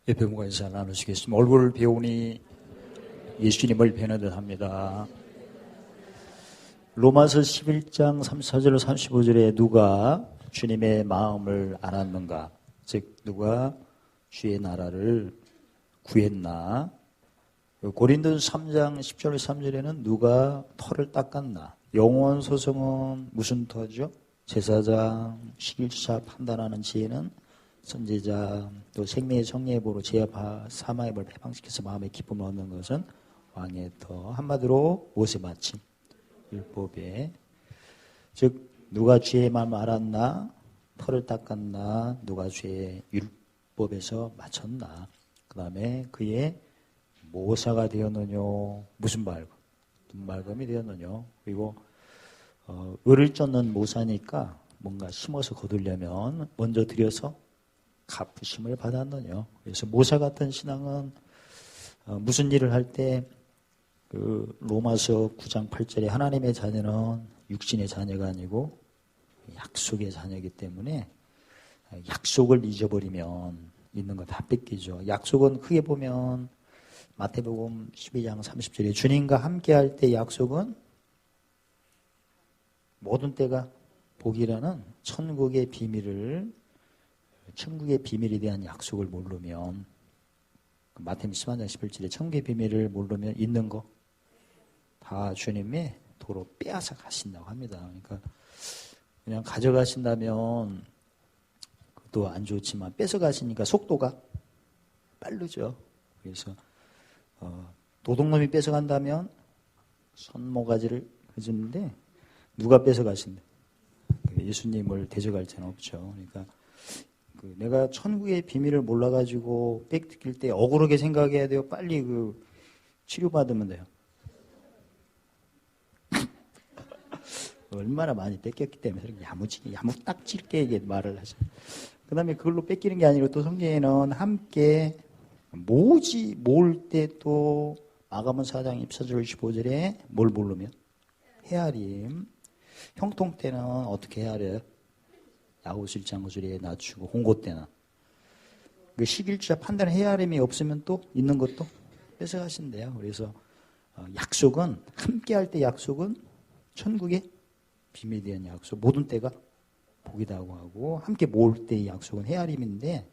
옆에 분과 인사 나누시겠습니다. 얼굴을 배우니 예수님을 뵈는 듯 합니다. 로마서 11장 34절 35절에 누가 주님의 마음을 알았는가? 즉 누가 주의 나라를 구했나? 고린도서 3장 10절 3절에는 누가 터를 닦았나? 영원 소송은 무슨 터죠? 제사장, 시일차 판단하는 지혜는 선지자, 또 생명의 성례보로 죄와 사망의 벌 해방시켜서 마음의 기쁨을 얻는 것은 왕의 터. 한마디로 모세 마침, 율법에. 즉 누가 주의 마음을 알았나? 터를 닦았나? 누가 주의 율법에서 맞췄나? 그 다음에 그의 모사가 되었느냐? 무슨 말금? 말금이 되었느냐? 그리고 을을 쫓는 모사니까 뭔가 심어서 거두려면 먼저 들여서 갚으심을 받았느냐. 그래서 모사 같은 신앙은 무슨 일을 할 때 그 로마서 9장 8절에 하나님의 자녀는 육신의 자녀가 아니고 약속의 자녀이기 때문에 약속을 잊어버리면 있는 거 다 뺏기죠. 약속은 크게 보면 마태복음 12장 30절에 주님과 함께 할 때 약속은 모든 때가 복이라는 천국의 비밀에 대한 약속을 모르면, 마태복음 10장 11절에 천국의 비밀을 모르면 있는 거 다 주님의 도로 빼앗아 가신다고 합니다. 그러니까 그냥 가져가신다면 그것도 안 좋지만 뺏어 가시니까 속도가 빠르죠. 그래서 도둑놈이 뺏어 간다면 손모가지를 해주는데 누가 뺏어 가신대? 예수님을 대적할 자는 없죠. 그러니까 내가 천국의 비밀을 몰라가지고 뺏길 때 억울하게 생각해야 돼요. 빨리 치료받으면 돼요. 얼마나 많이 뺏겼기 때문에 야무딱질게 말을 하죠. 그 다음에 그걸로 뺏기는 게 아니고 또 성경에는 함께 모을 때 또 마가복음 4장 24절 25절에 뭘 모르면 헤아림. 형통 때는 어떻게 헤아려요? 야고수 1장 9절에 낮추고 홍고 때는 그 시길자 판단 헤아림이 없으면 또 있는 것도 뺏어가신대요. 그래서 약속은 함께 할 때 약속은 천국의 비밀에 대한 약속, 모든 때가 복이라고 하고 함께 모을 때의 약속은 헤아림인데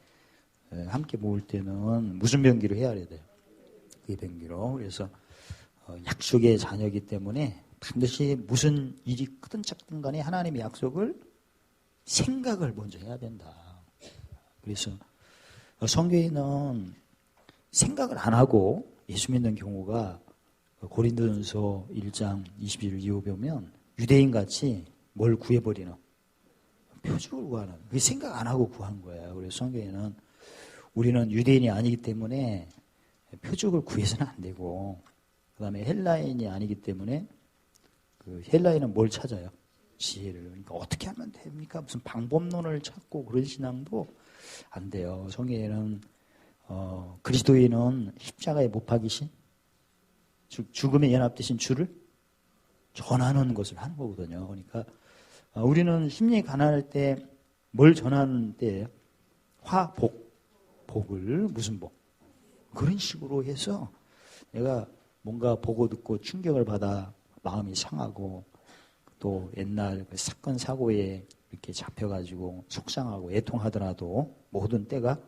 함께 모을 때는 무슨 병기로 헤아려야 돼요? 그 병기로. 그래서 약속의 자녀이기 때문에 반드시 무슨 일이 크든 작든 간에 하나님의 약속을 생각을 먼저 해야 된다. 그래서 성경에는 생각을 안 하고 예수 믿는 경우가 고린도전서 1장 21절 이후 보면 유대인같이 뭘 구해버리는, 표적을 구하는, 그게 생각 안 하고 구한 거예요. 그래서 성경에는 우리는 유대인이 아니기 때문에 표적을 구해서는 안 되고, 그 다음에 헬라인이 아니기 때문에 헬라인은 뭘 찾아요? 지혜를. 그러니까 어떻게 하면 됩니까? 무슨 방법론을 찾고 그런 신앙도 안 돼요. 성경에는 그리스도인은 십자가에 못 박이신, 즉 죽음에 연합되신 주를 전하는 것을 하는 거거든요. 그러니까 우리는 심령이 가난할 때 뭘 전하는 때예요? 복을. 무슨 복? 그런 식으로 해서 내가 뭔가 보고 듣고 충격을 받아 마음이 상하고 또 옛날 사건 사고에 이렇게 잡혀가지고 속상하고 애통하더라도 모든 때가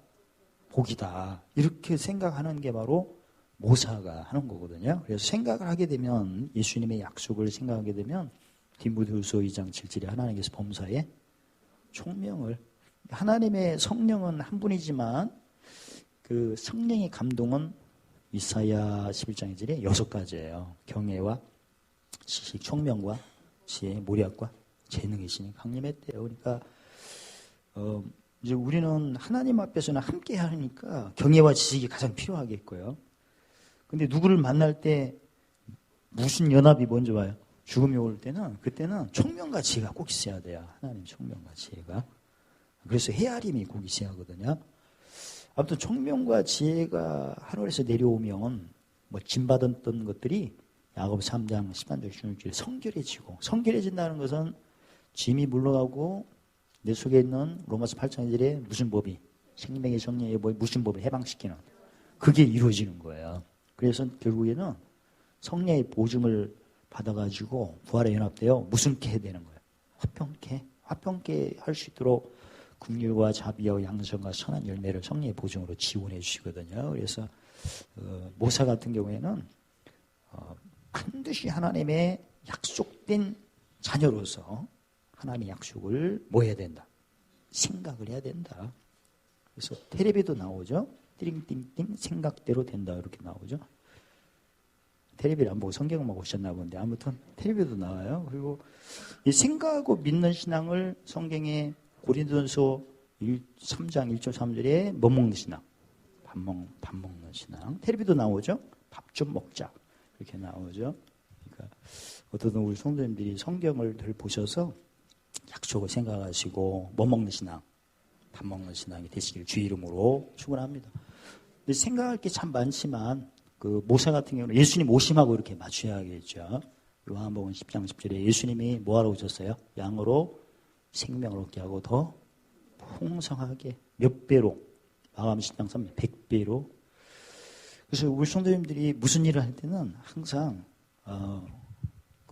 복이다, 이렇게 생각하는 게 바로 모사가 하는 거거든요. 그래서 생각을 하게 되면, 예수님의 약속을 생각하게 되면 디모데후서 2장 7절에 하나님께서 범사에 총명을, 하나님의 성령은 한 분이지만 그 성령의 감동은 이사야 11장 2절에 6가지예요. 경외와 지식, 총명과 지혜, 모략과 재능이시니 강림했대요. 그러니까 이제 우리는 하나님 앞에서는 함께 하니까 경외와 지식이 가장 필요하겠고요. 근데 누구를 만날 때 무슨 연합이 먼저 와요? 죽음이 올 때는, 그때는 총명과 지혜가 꼭 있어야 돼요. 하나님 총명과 지혜가. 그래서 헤아림이 꼭 있어야 하거든요. 아무튼 총명과 지혜가 하늘에서 내려오면 짐 받았던 것들이 야고보 3장 13절 16절에 성결해지고, 성결해진다는 것은 짐이 물러가고 내 속에 있는 로마서 8장 1절에 무슨 법이? 생명의 성령의 무신법을 해방시키는 그게 이루어지는 거예요. 그래서 결국에는 성령의 보증을 받아가지고 부활에 연합되어 무슨 게 되는 거예요? 화평케 할 수 있도록 긍휼과 자비와 양선과 선한 열매를 성령의 보증으로 지원해 주시거든요. 그래서 모사 같은 경우에는 반드시 하나님의 약속된 자녀로서 하나님의 약속을 뭐 해야 된다? 생각을 해야 된다. 그래서 텔레비도 나오죠. 띵띵띵 생각대로 된다 이렇게 나오죠. 텔레비를 안 보고 성경만 보셨나 본데 아무튼 텔레비도 나와요. 그리고 이 생각하고 믿는 신앙을 성경에 고린도전서 3장 1절 3절에 뭐 먹는 신앙? 밥 먹는 신앙. 텔레비도 나오죠. 밥 좀 먹자 이렇게 나오죠. 그러니까 어떤 우리 성도님들이 성경을 늘 보셔서 약속을 생각하시고 뭐 먹는 신앙, 밥 먹는 신앙이 되시길 주의 이름으로 축원합니다. 근데 생각할 게 참 많지만 그 모세 같은 경우는 예수님 오심하고 이렇게 맞춰야겠죠. 요한복음 10장 10절에 예수님이 뭐하러 오셨어요? 양으로 생명을 얻게 하고 더 풍성하게 몇 배로 마가복음 10장 3절 100배로. 그래서 우리 성도님들이 무슨 일을 할 때는 항상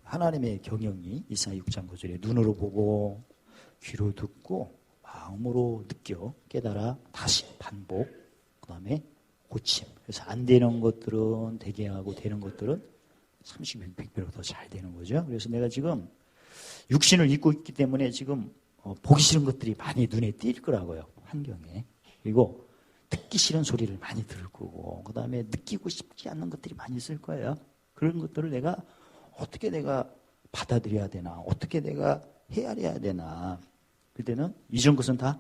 하나님의 경영이 이사야 6장 9절에 눈으로 보고 귀로 듣고 마음으로 느껴 깨달아 다시 반복 그 다음에 고침. 그래서 안 되는 것들은 되게 하고 되는 것들은 30배, 100배로 더 잘 되는 거죠. 그래서 내가 지금 육신을 입고 있기 때문에 지금 보기 싫은 것들이 많이 눈에 띌 거라고요. 환경에. 그리고 듣기 싫은 소리를 많이 들을 거고 그 다음에 느끼고 싶지 않는 것들이 많이 있을 거예요. 그런 것들을 내가 어떻게 내가 받아들여야 되나 어떻게 내가 헤아려야 되나 그때는 이전 것은 다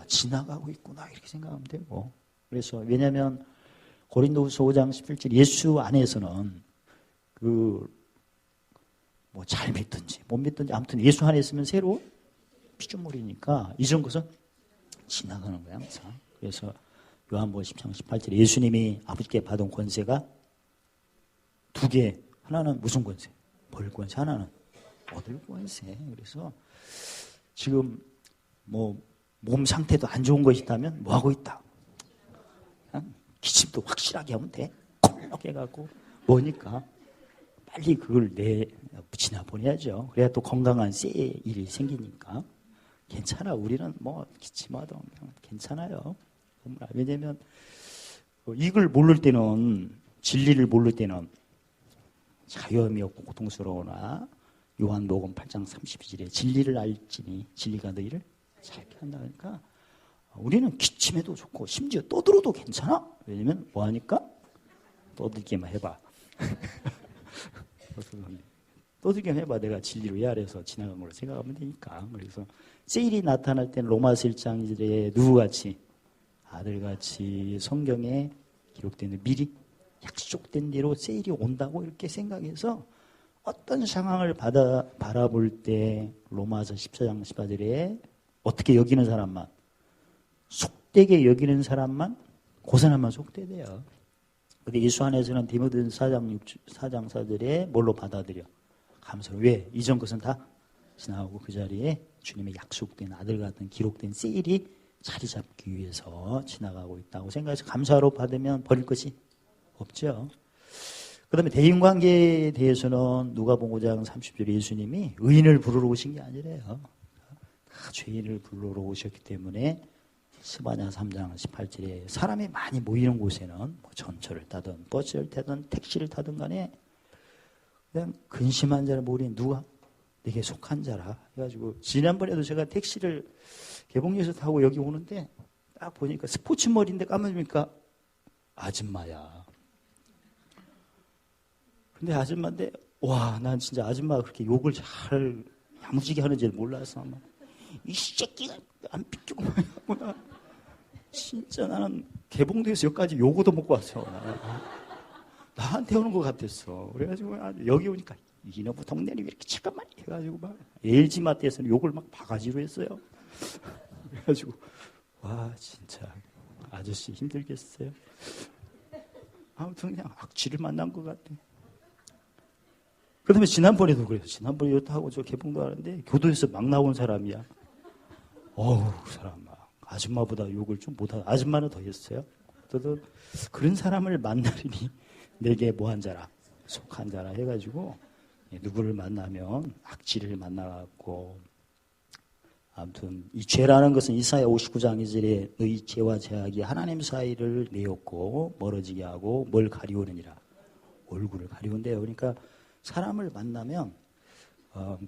지나가고 있구나 이렇게 생각하면 되고 그래서 왜냐하면 고린도후서 5장 17절 예수 안에서는 뭐 잘 믿든지 못 믿든지 아무튼 예수 안에 있으면 새로 피조물이니까 이전 것은 지나가는 거야 항상. 그래서 요한복음 10장 18절에 예수님이 아버지께 받은 권세가 두 개. 하나는 무슨 권세? 벌 권세. 하나는 얻을 권세. 그래서 지금 뭐 몸 상태도 안 좋은 것이 있다면 뭐 하고 있다? 그냥 기침도 확실하게 하면 돼. 콜록 해갖고 뭐니까 빨리 그걸 지나보내야죠. 그래야 또 건강한 새 일이 생기니까 괜찮아. 우리는 뭐 기침하던 그냥 괜찮아요. 왜냐면 이걸 모를 때는 진리를 모를 때는 자유함이 없고 고통스러우나 요한복음 8장 32절에 진리를 알지니 진리가 너희를 살게 한다. 그러니까 우리는 기침해도 좋고 심지어 떠들어도 괜찮아. 왜냐면 뭐하니까? 떠들기만 해봐. 떠들기만 해봐. 내가 진리로 헤아려서 지나간 걸로 생각하면 되니까. 그래서 세일이 나타날 때는 로마서 1장 2절에 누구같이? 아들같이 성경에 기록되는 미리 약속된 대로 세일이 온다고 이렇게 생각해서 어떤 상황을 바라볼 때 로마서 14장 14절에 어떻게 여기는 사람만 속되게 여기는 사람만 그 사람만 속되대요. 근데 예수 안에서는 디모데전서 4장 4절에 뭘로 받아들여? 감사로. 왜? 이전 것은 다 지나가고 그 자리에 주님의 약속된 아들 같은 기록된 세일이 자리 잡기 위해서 지나가고 있다고 생각해서 감사로 받으면 버릴 것이 없죠. 그 다음에 대인관계에 대해서는 누가복음 5장 30절에 예수님이 의인을 부르러 오신 게 아니래요. 다 죄인을 부르러 오셨기 때문에 스바냐 3장 18절에 사람이 많이 모이는 곳에는 뭐 전철을 타든 버스를 타든 택시를 타든 간에 그냥 근심한 자를 모르는 누가 내게 속한 자라 해가지고 지난번에도 제가 택시를 개봉역에서 타고 여기 오는데 딱 보니까 스포츠 머리인데 까마니까 아줌마야. 근데 아줌마인데 와, 난 진짜 아줌마가 그렇게 욕을 잘 야무지게 하는지 몰라서 이 새끼가 안 비키고 하구나. 진짜 나는 개봉도에서 여기까지 욕도 먹고 왔어. 나한테 오는 것 같았어. 그래가지고 여기 오니까 이놈의 동네는 왜 이렇게 잠깐만 해가지고 막 LG마트에서는 욕을 막 바가지로 했어요. 그래가지고 와 진짜 아저씨 힘들겠어요. 아무튼 그냥 악취를 만난 것 같아. 그 다음에 지난번에도 그래요. 지난번에 이렇게 하고 저 개봉도 하는데 교도에서 막 나온 사람이야. 어우 그 사람 막 아줌마보다 욕을 좀 못하고, 아줌마는 더 했어요. 저도 그런 사람을 만나려니 내게 뭐한 자라, 속한 자라 해가지고, 누구를 만나면 악취를 만나갖고, 아무튼 이 죄라는 것은 이사야 59장 2절에 너희 죄와 죄악이 하나님 사이를 내었고 멀어지게 하고 뭘 가리우느니라, 얼굴을 가리운대요. 그러니까 사람을 만나면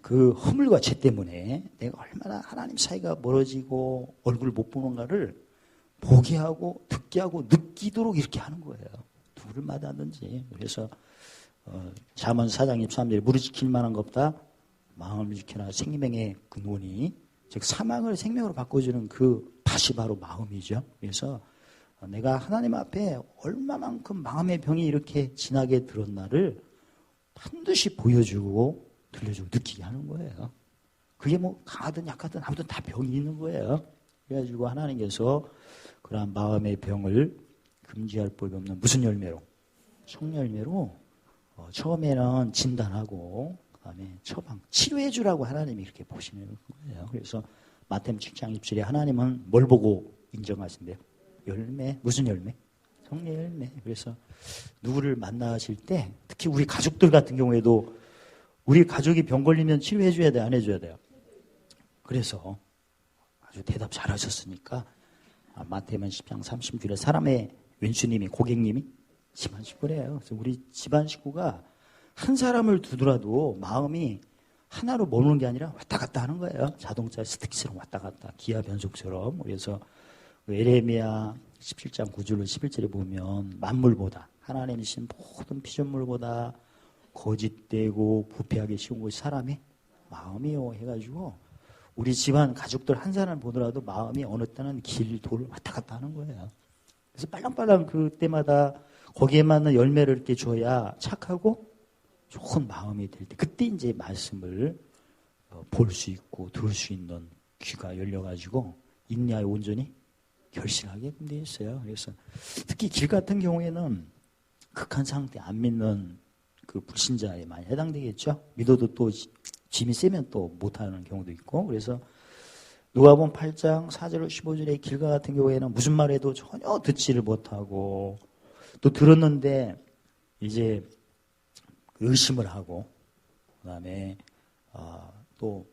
그 허물과 죄 때문에 내가 얼마나 하나님 사이가 멀어지고 얼굴을 못 보는가를 보게 하고 듣게 하고 느끼도록 이렇게 하는 거예요. 누구를 만나든지. 그래서 잠언 4장 23절에 무릇 지킬 만한 것 없다. 마음을 지켜라. 생명의 근원이, 즉 사망을 생명으로 바꿔주는 그 밭이 바로 마음이죠. 그래서 내가 하나님 앞에 얼마만큼 마음의 병이 이렇게 진하게 들었나를 반드시 보여주고 들려주고 느끼게 하는 거예요. 그게 뭐 강하든 약하든 아무튼 다 병이 있는 거예요. 그래가지고 하나님께서 그러한 마음의 병을 금지할 법이 없는 무슨 열매로? 성열매로 처음에는 진단하고 그다음에 처방, 치료해 주라고 하나님이 이렇게 보시는 거예요. 그래서 마태복음 7장 20절에 하나님은 뭘 보고 인정하신대요? 열매. 무슨 열매? 성령 열매. 그래서 누구를 만나실 때 특히 우리 가족들 같은 경우에도 우리 가족이 병 걸리면 치료해 줘야 돼, 안 해줘야 돼요? 그래서 아주 대답 잘하셨으니까 마태복음 10장 30절에 사람의 왼수님이, 고객님이 집안 식구래요. 그래서 우리 집안 식구가 한 사람을 두더라도 마음이 하나로 머무는 게 아니라 왔다 갔다 하는 거예요. 자동차 스틱처럼 왔다 갔다, 기아 변속처럼. 그래서 에레미야 17장 9절 11절에 보면 만물보다, 하나님이신 모든 피조물보다 거짓되고 부패하기 쉬운 것이 사람의 마음이요 해가지고 우리 집안 가족들 한 사람 보더라도 마음이 어느 때는 길, 돌 왔다 갔다 하는 거예요. 그래서 빨랑빨랑 그때마다 거기에 맞는 열매를 이렇게 줘야 착하고 좋은 마음이 될 때, 그때 이제 말씀을 볼 수 있고 들을 수 있는 귀가 열려가지고 인내하여 온전히 결실하게 되어 있어요. 그래서 특히 길 같은 경우에는 극한 상태 안 믿는 그 불신자에 많이 해당되겠죠. 믿어도 또 짐이 세면 또 못하는 경우도 있고. 그래서 누가복음 8장 4절 15절의 길가 같은 경우에는 무슨 말해도 전혀 듣지를 못하고, 또 들었는데 이제 의심을 하고, 그다음에 또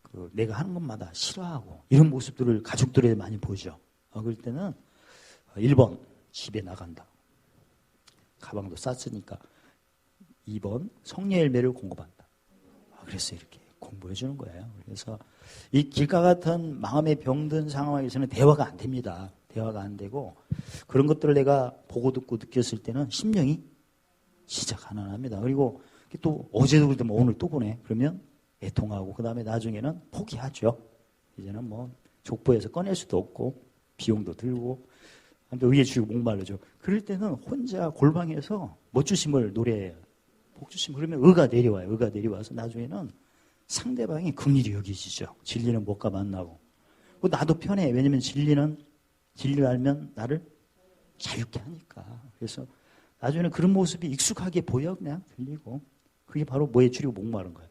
그 내가 하는 것마다 싫어하고, 이런 모습들을 가족들에 많이 보죠. 그럴 때는 1번 집에 나간다. 가방도 쌌으니까. 2번 성령 열매를 공급한다. 그래서 이렇게 공부해 주는 거예요. 그래서 이 길가 같은 마음의 병든 상황에서는 대화가 안 됩니다. 대화가 안 되고, 그런 것들을 내가 보고 듣고 느꼈을 때는 심령이 진짜 가난합니다. 그리고 또 어제도 그랬더니 오늘 또 보내. 그러면 애통하고, 그 다음에 나중에는 포기하죠. 이제는 뭐 족보에서 꺼낼 수도 없고 비용도 들고 의에 주고 목말르죠. 그럴 때는 혼자 골방에서 멋주심을 노래해요. 복주심. 그러면 의가 내려와요. 의가 내려와서 나중에는 상대방이 긍휼히 여기지죠. 진리는 못가 만나고. 나도 편해. 왜냐면 진리를 알면 나를 자유케 하니까. 그래서 나중에는 그런 모습이 익숙하게 보여. 그냥 들리고. 그게 바로 뭐에 줄이고 목마른 거예요.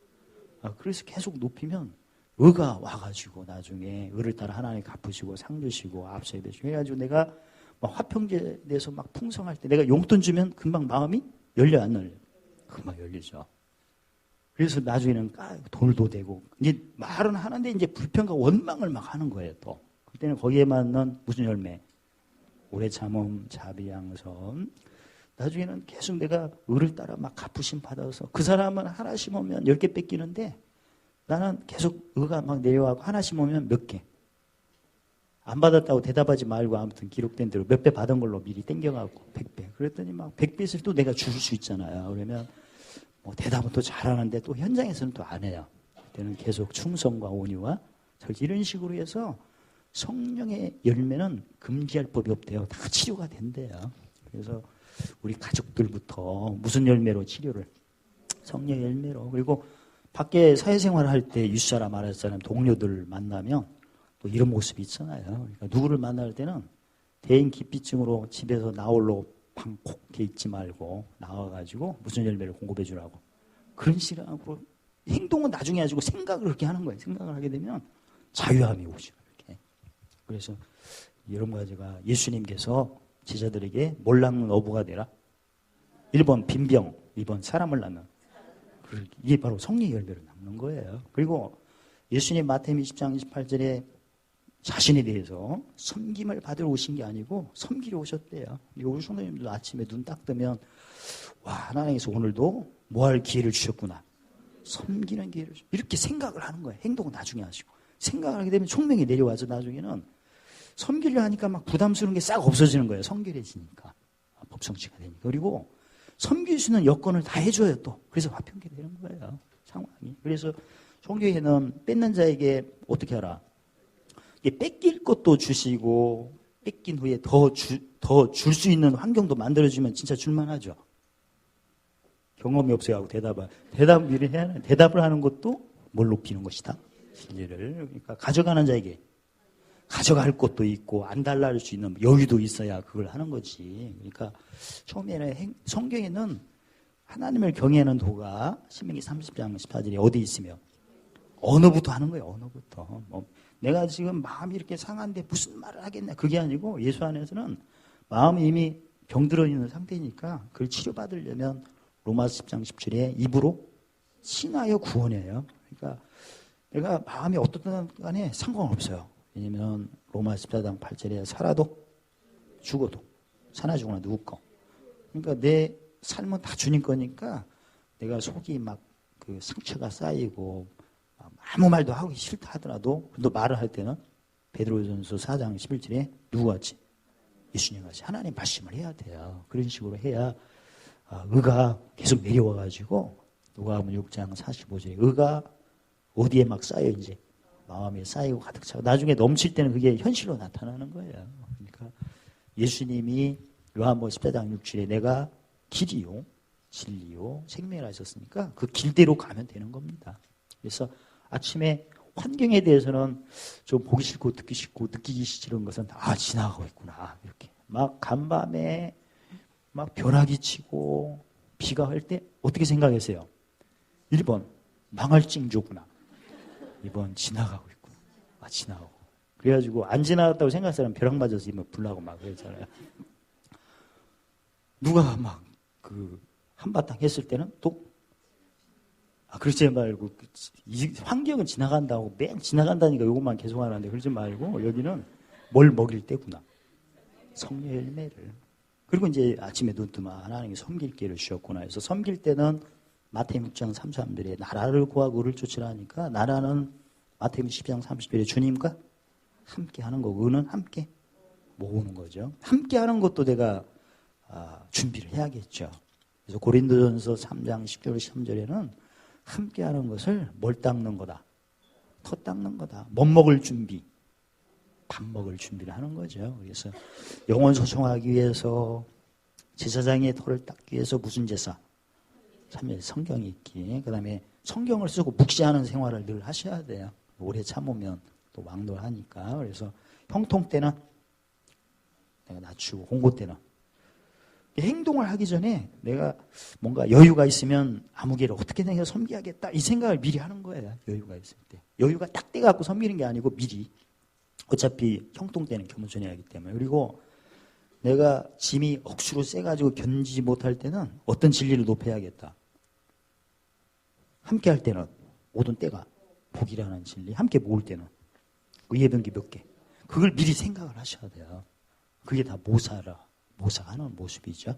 그래서 계속 높이면 의가 와가지고 나중에 의를 따라 하나님 갚으시고 상 주시고 앞서 예배주시고 해가지고 내가 막 화평제 내서 막 풍성할 때 내가 용돈 주면 금방 마음이 열려 안 열려? 금방 열리죠. 그래서 나중에는 돌도 되고, 이제 말은 하는데 이제 불평과 원망을 막 하는 거예요, 또. 그때는 거기에 맞는 무슨 열매? 오래 참음, 자비, 양선. 나중에는 계속 내가 의를 따라 막 갚으심 받아서, 그 사람은 하나 심으면 10개 뺏기는데 나는 계속 의가 막 내려와고 하나 심으면 몇 개. 안 받았다고 대답하지 말고 아무튼 기록된 대로 몇 배 받은 걸로 미리 땡겨가고 100배. 그랬더니 막 100배를 또 내가 줄 수 있잖아요. 그러면 뭐 대답은 또 잘하는데 또 현장에서는 또 안 해요. 그때는 계속 충성과 온유와 절제, 이런 식으로 해서 성령의 열매는 금지할 법이 없대요. 다 치료가 된대요. 그래서 우리 가족들부터 무슨 열매로 치료를? 성령 열매로. 그리고 밖에 사회생활을 할 때 윗사람 아랫사람 동료들 만나면 또 이런 모습이 있잖아요. 그러니까 누구를 만날 때는 대인 기피증으로 집에서 나홀로 방콕해 있지 말고 나와가지고 무슨 열매를 공급해 주라고. 그런 식으로 행동은 나중에 해가지고 생각을 그렇게 하는 거예요. 생각을 하게 되면 자유함이 오죠. 이렇게. 그래서 이런 가지가 예수님께서 제자들에게 뭘 낳는 어부가 되라. 1번 빈병, 2번 사람을 낳는. 이게 바로 성령의 열매를 낳는 거예요. 그리고 예수님 마태복음 20장 28절에 자신에 대해서 섬김을 받으러 오신 게 아니고 섬기러 오셨대요. 우리 성도님들도 아침에 눈 딱 뜨면 와, 하나님께서 오늘도 뭐 할 기회를 주셨구나. 섬기는 기회를 이렇게 생각을 하는 거예요. 행동은 나중에 하시고. 생각을 하게 되면 총명이 내려와서 나중에는 섬기려 하니까 막 부담스러운 게 싹 없어지는 거예요. 성결해지니까. 법성취가 되니까. 그리고 섬길 수 있는 여건을 다 해줘요 또. 그래서 화평케 되는 거예요. 상황이. 그래서 성경에는 뺏는 자에게 어떻게 하라? 이게 뺏길 것도 주시고 뺏긴 후에 더 줄 수 있는 환경도 만들어주면 진짜 줄만하죠. 경험이 없어야 하고 대답을 해야 하는, 대답을 하는 것도 뭘 높이는 것이다. 진리를. 그러니까 가져가는 자에게 가져갈 것도 있고 안 달라질 수 있는 여유도 있어야 그걸 하는 거지. 그러니까 처음에는 성경에는 하나님을 경외하는 도가 신명기 30장 14절에 어디 있으며 언어부터 하는 거예요. 언어부터. 내가 지금 마음이 이렇게 상한데 무슨 말을 하겠냐. 그게 아니고 예수 안에서는 마음이 이미 병들어 있는 상태니까 그걸 치료받으려면 로마서 10장 17에 입으로 신하여 구원해요. 그러니까 내가 마음이 어떻든 간에 상관없어요. 왜냐면 로마 14장 8절에 살아도 죽어도 사나 죽으나 누구 거. 그러니까 내 삶은 다 주님 거니까 내가 속이 막 그 상처가 쌓이고 아무 말도 하기 싫다 하더라도 또 말을 할 때는 베드로전서 4장 11절에 누구같이 예수님 같이 하나님 말씀을 해야 돼요. 그런 식으로 해야 의가 계속 내려와가지고 누가복음 6장 45절에 의가 어디에 막 쌓여 이제 마음에 쌓이고 가득 차고 나중에 넘칠 때는 그게 현실로 나타나는 거예요. 그러니까 예수님이 요한복음 14장 6절에 내가 길이요 진리요 생명이라 하셨으니까 그 길대로 가면 되는 겁니다. 그래서 아침에 환경에 대해서는 좀 보기 싫고 듣기 싫고 느끼기 싫은 것은 지나가고 있구나. 이렇게 막 간밤에 막 벼락이 치고 비가 할 때 어떻게 생각했어요? 1번 망할 징조구나. 2번 지나가고 있구나. 지나가고. 그래가지고 안 지나갔다고 생각할 사람 벼락 맞아서 이만 불나고 막 그랬잖아요. 누가 막 한바탕 했을 때는 또 그러지 말고 이 환경은 지나간다고 맨 지나간다니까 이것만 계속 하는데 그러지 말고 여기는 뭘 먹일 때구나. 성령의 열매를. 그리고 이제 아침에 눈 뜨면 하나님이 섬길 기회를 주셨구나 해서 섬길 때는 마태복음 6장 33절에 나라를 구하고 의를 쫓으라 하니까 나라는 마태복음 10장 30절에 주님과 함께 하는 거고 의는 함께 모으는 거죠. 함께 하는 것도 내가 준비를 해야겠죠. 그래서 고린도전서 3장 10절 13절에는 함께 하는 것을 뭘 닦는 거다. 터 닦는 거다. 못 먹을 준비. 밥 먹을 준비를 하는 거죠. 그래서 영혼 소송하기 위해서 제사장의 터를 닦기 위해서 무슨 제사? 참여 성경이 있기. 그 다음에 성경을 쓰고 묵시하는 생활을 늘 하셔야 돼요. 오래 참으면 또 왕도하니까. 그래서 형통 때는 내가 낮추고 공고 때는 행동을 하기 전에 내가 뭔가 여유가 있으면 아무개를 어떻게 내가 섬기야겠다 이 생각을 미리 하는 거예요. 여유가 있을 때. 여유가 딱 돼갖고 섬기는 게 아니고 미리. 어차피 형통 때는 겸손해야 하기 때문에. 그리고 내가 짐이 억수로 세가지고 견디지 못할 때는 어떤 진리를 높여야겠다. 함께 할 때는 모든 때가 복이라는 진리. 함께 모을 때는 의의 병기 몇 개. 그걸 미리 생각을 하셔야 돼요. 그게 다 모사하는 모습이죠.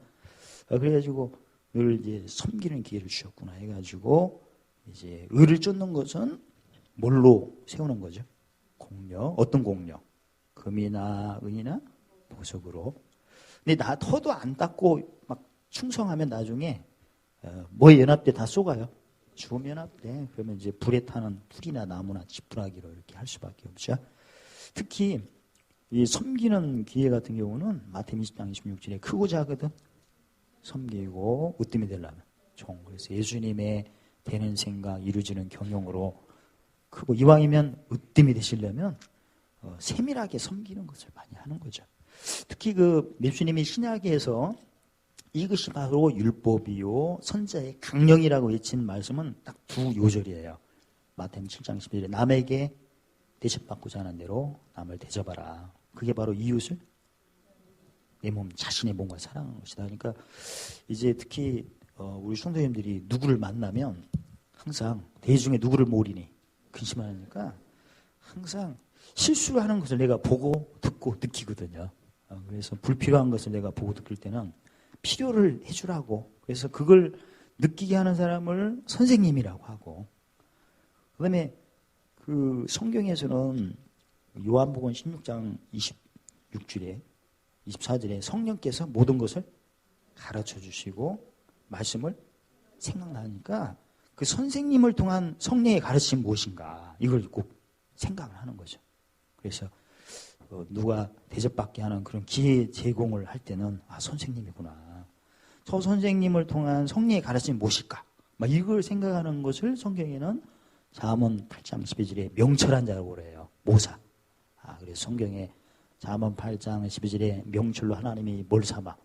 그래가지고 늘 이제 섬기는 기회를 주셨구나 해가지고 이제 의를 쫓는 것은 뭘로 세우는 거죠? 공력. 어떤 공력? 금이나 은이나 보석으로. 근데 나 터도 안 닦고 막 충성하면 나중에 뭐에 연합돼 다 쏘가요. 죽음 연합돼. 그러면 이제 불에 타는 풀이나 나무나 지푸라기로 이렇게 할 수밖에 없죠. 특히 이 섬기는 기회 같은 경우는 마태복음 20장 26절에 크고 작거든 섬기고 으뜸이 되려면 종. 그래서 예수님의 되는 생각 이루어지는 경영으로 크고 이왕이면 으뜸이 되시려면 세밀하게 섬기는 것을 많이 하는 거죠. 특히 예수님이 신약에서 이것이 바로 율법이요 선자의 강령이라고 외친 말씀은 딱 두 요절이에요. 마태복음 7장 11절에 남에게 대접받고자 하는 대로 남을 대접하라. 그게 바로 이웃을 내 몸, 자신의 몸과 사랑하는 것이다. 그러니까 이제 특히 우리 성도님들이 누구를 만나면 항상 대중에 누구를 모르니 근심하니까 항상 실수를 하는 것을 내가 보고 듣고 느끼거든요. 그래서 불필요한 것을 내가 보고 느낄 때는 필요를 해주라고. 그래서 그걸 느끼게 하는 사람을 선생님이라고 하고, 그 다음에 그 성경에서는 요한복음 16장 26절에 24절에 성령께서 모든 것을 가르쳐 주시고 말씀을 생각나니까 그 선생님을 통한 성령의 가르침이 무엇인가 이걸 꼭 생각을 하는 거죠. 그래서 누가 대접받게 하는 그런 기회 제공을 할 때는 선생님이구나. 저 선생님을 통한 성령의 가르침이 무엇일까? 막 이걸 생각하는 것을 성경에는 잠언 8장 12절에 명철한 자라고 그래요. 모사. 그래서 성경에 잠언 8장 12절에 명철로 하나님이 뭘 삼아?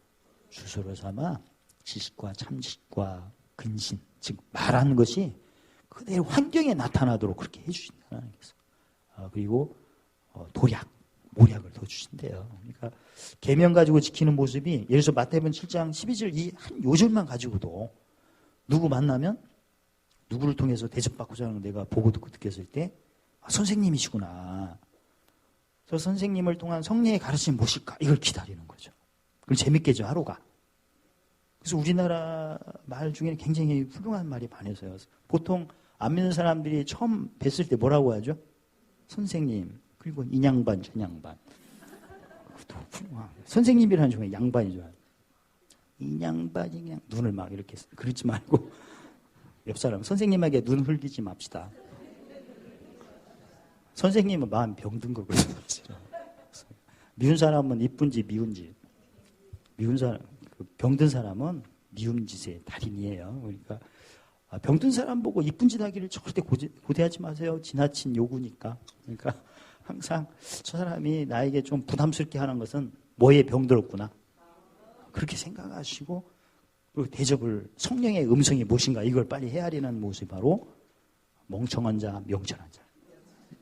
주소를 삼아 지식과 참지식과 근신, 즉 말하는 것이 그대로 환경에 나타나도록 그렇게 해주신다. 하나님께서. 그리고 도략, 모략을 더 주신대요. 그러니까 계명 가지고 지키는 모습이 예를 들어서 마태복음 7장 12절 이 한 요절만 가지고도 누구 만나면 누구를 통해서 대접받고자 하는 걸 내가 보고 듣고 느꼈을 때 선생님이시구나. 저 선생님을 통한 성령의 가르침이 무엇일까? 이걸 기다리는 거죠. 그럼 재밌겠죠, 하루가. 그래서 우리나라 말 중에는 굉장히 훌륭한 말이 많아서요. 보통 안 믿는 사람들이 처음 뵀을 때 뭐라고 하죠? 선생님, 그리고 인양반, 전양반. 선생님이라는 중에 양반이죠. 인양반이 그냥 눈을 막 이렇게 그러지 말고 옆 사람 선생님에게 눈 흘리지 맙시다. 선생님은 마음 병든 거거든요. 미운 사람은 이쁜지 미운지, 미운 사람, 병든 사람은 미운 짓의 달인이에요. 그러니까 병든 사람 보고 이쁜 짓 하기를 절대 고대하지 마세요. 지나친 요구니까. 그러니까 항상 저 사람이 나에게 좀 부담스럽게 하는 것은 뭐에 병들었구나. 그렇게 생각하시고 그리고 대접을 성령의 음성이 무엇인가 이걸 빨리 헤아리는 모습이 바로 멍청한 자, 명철한 자.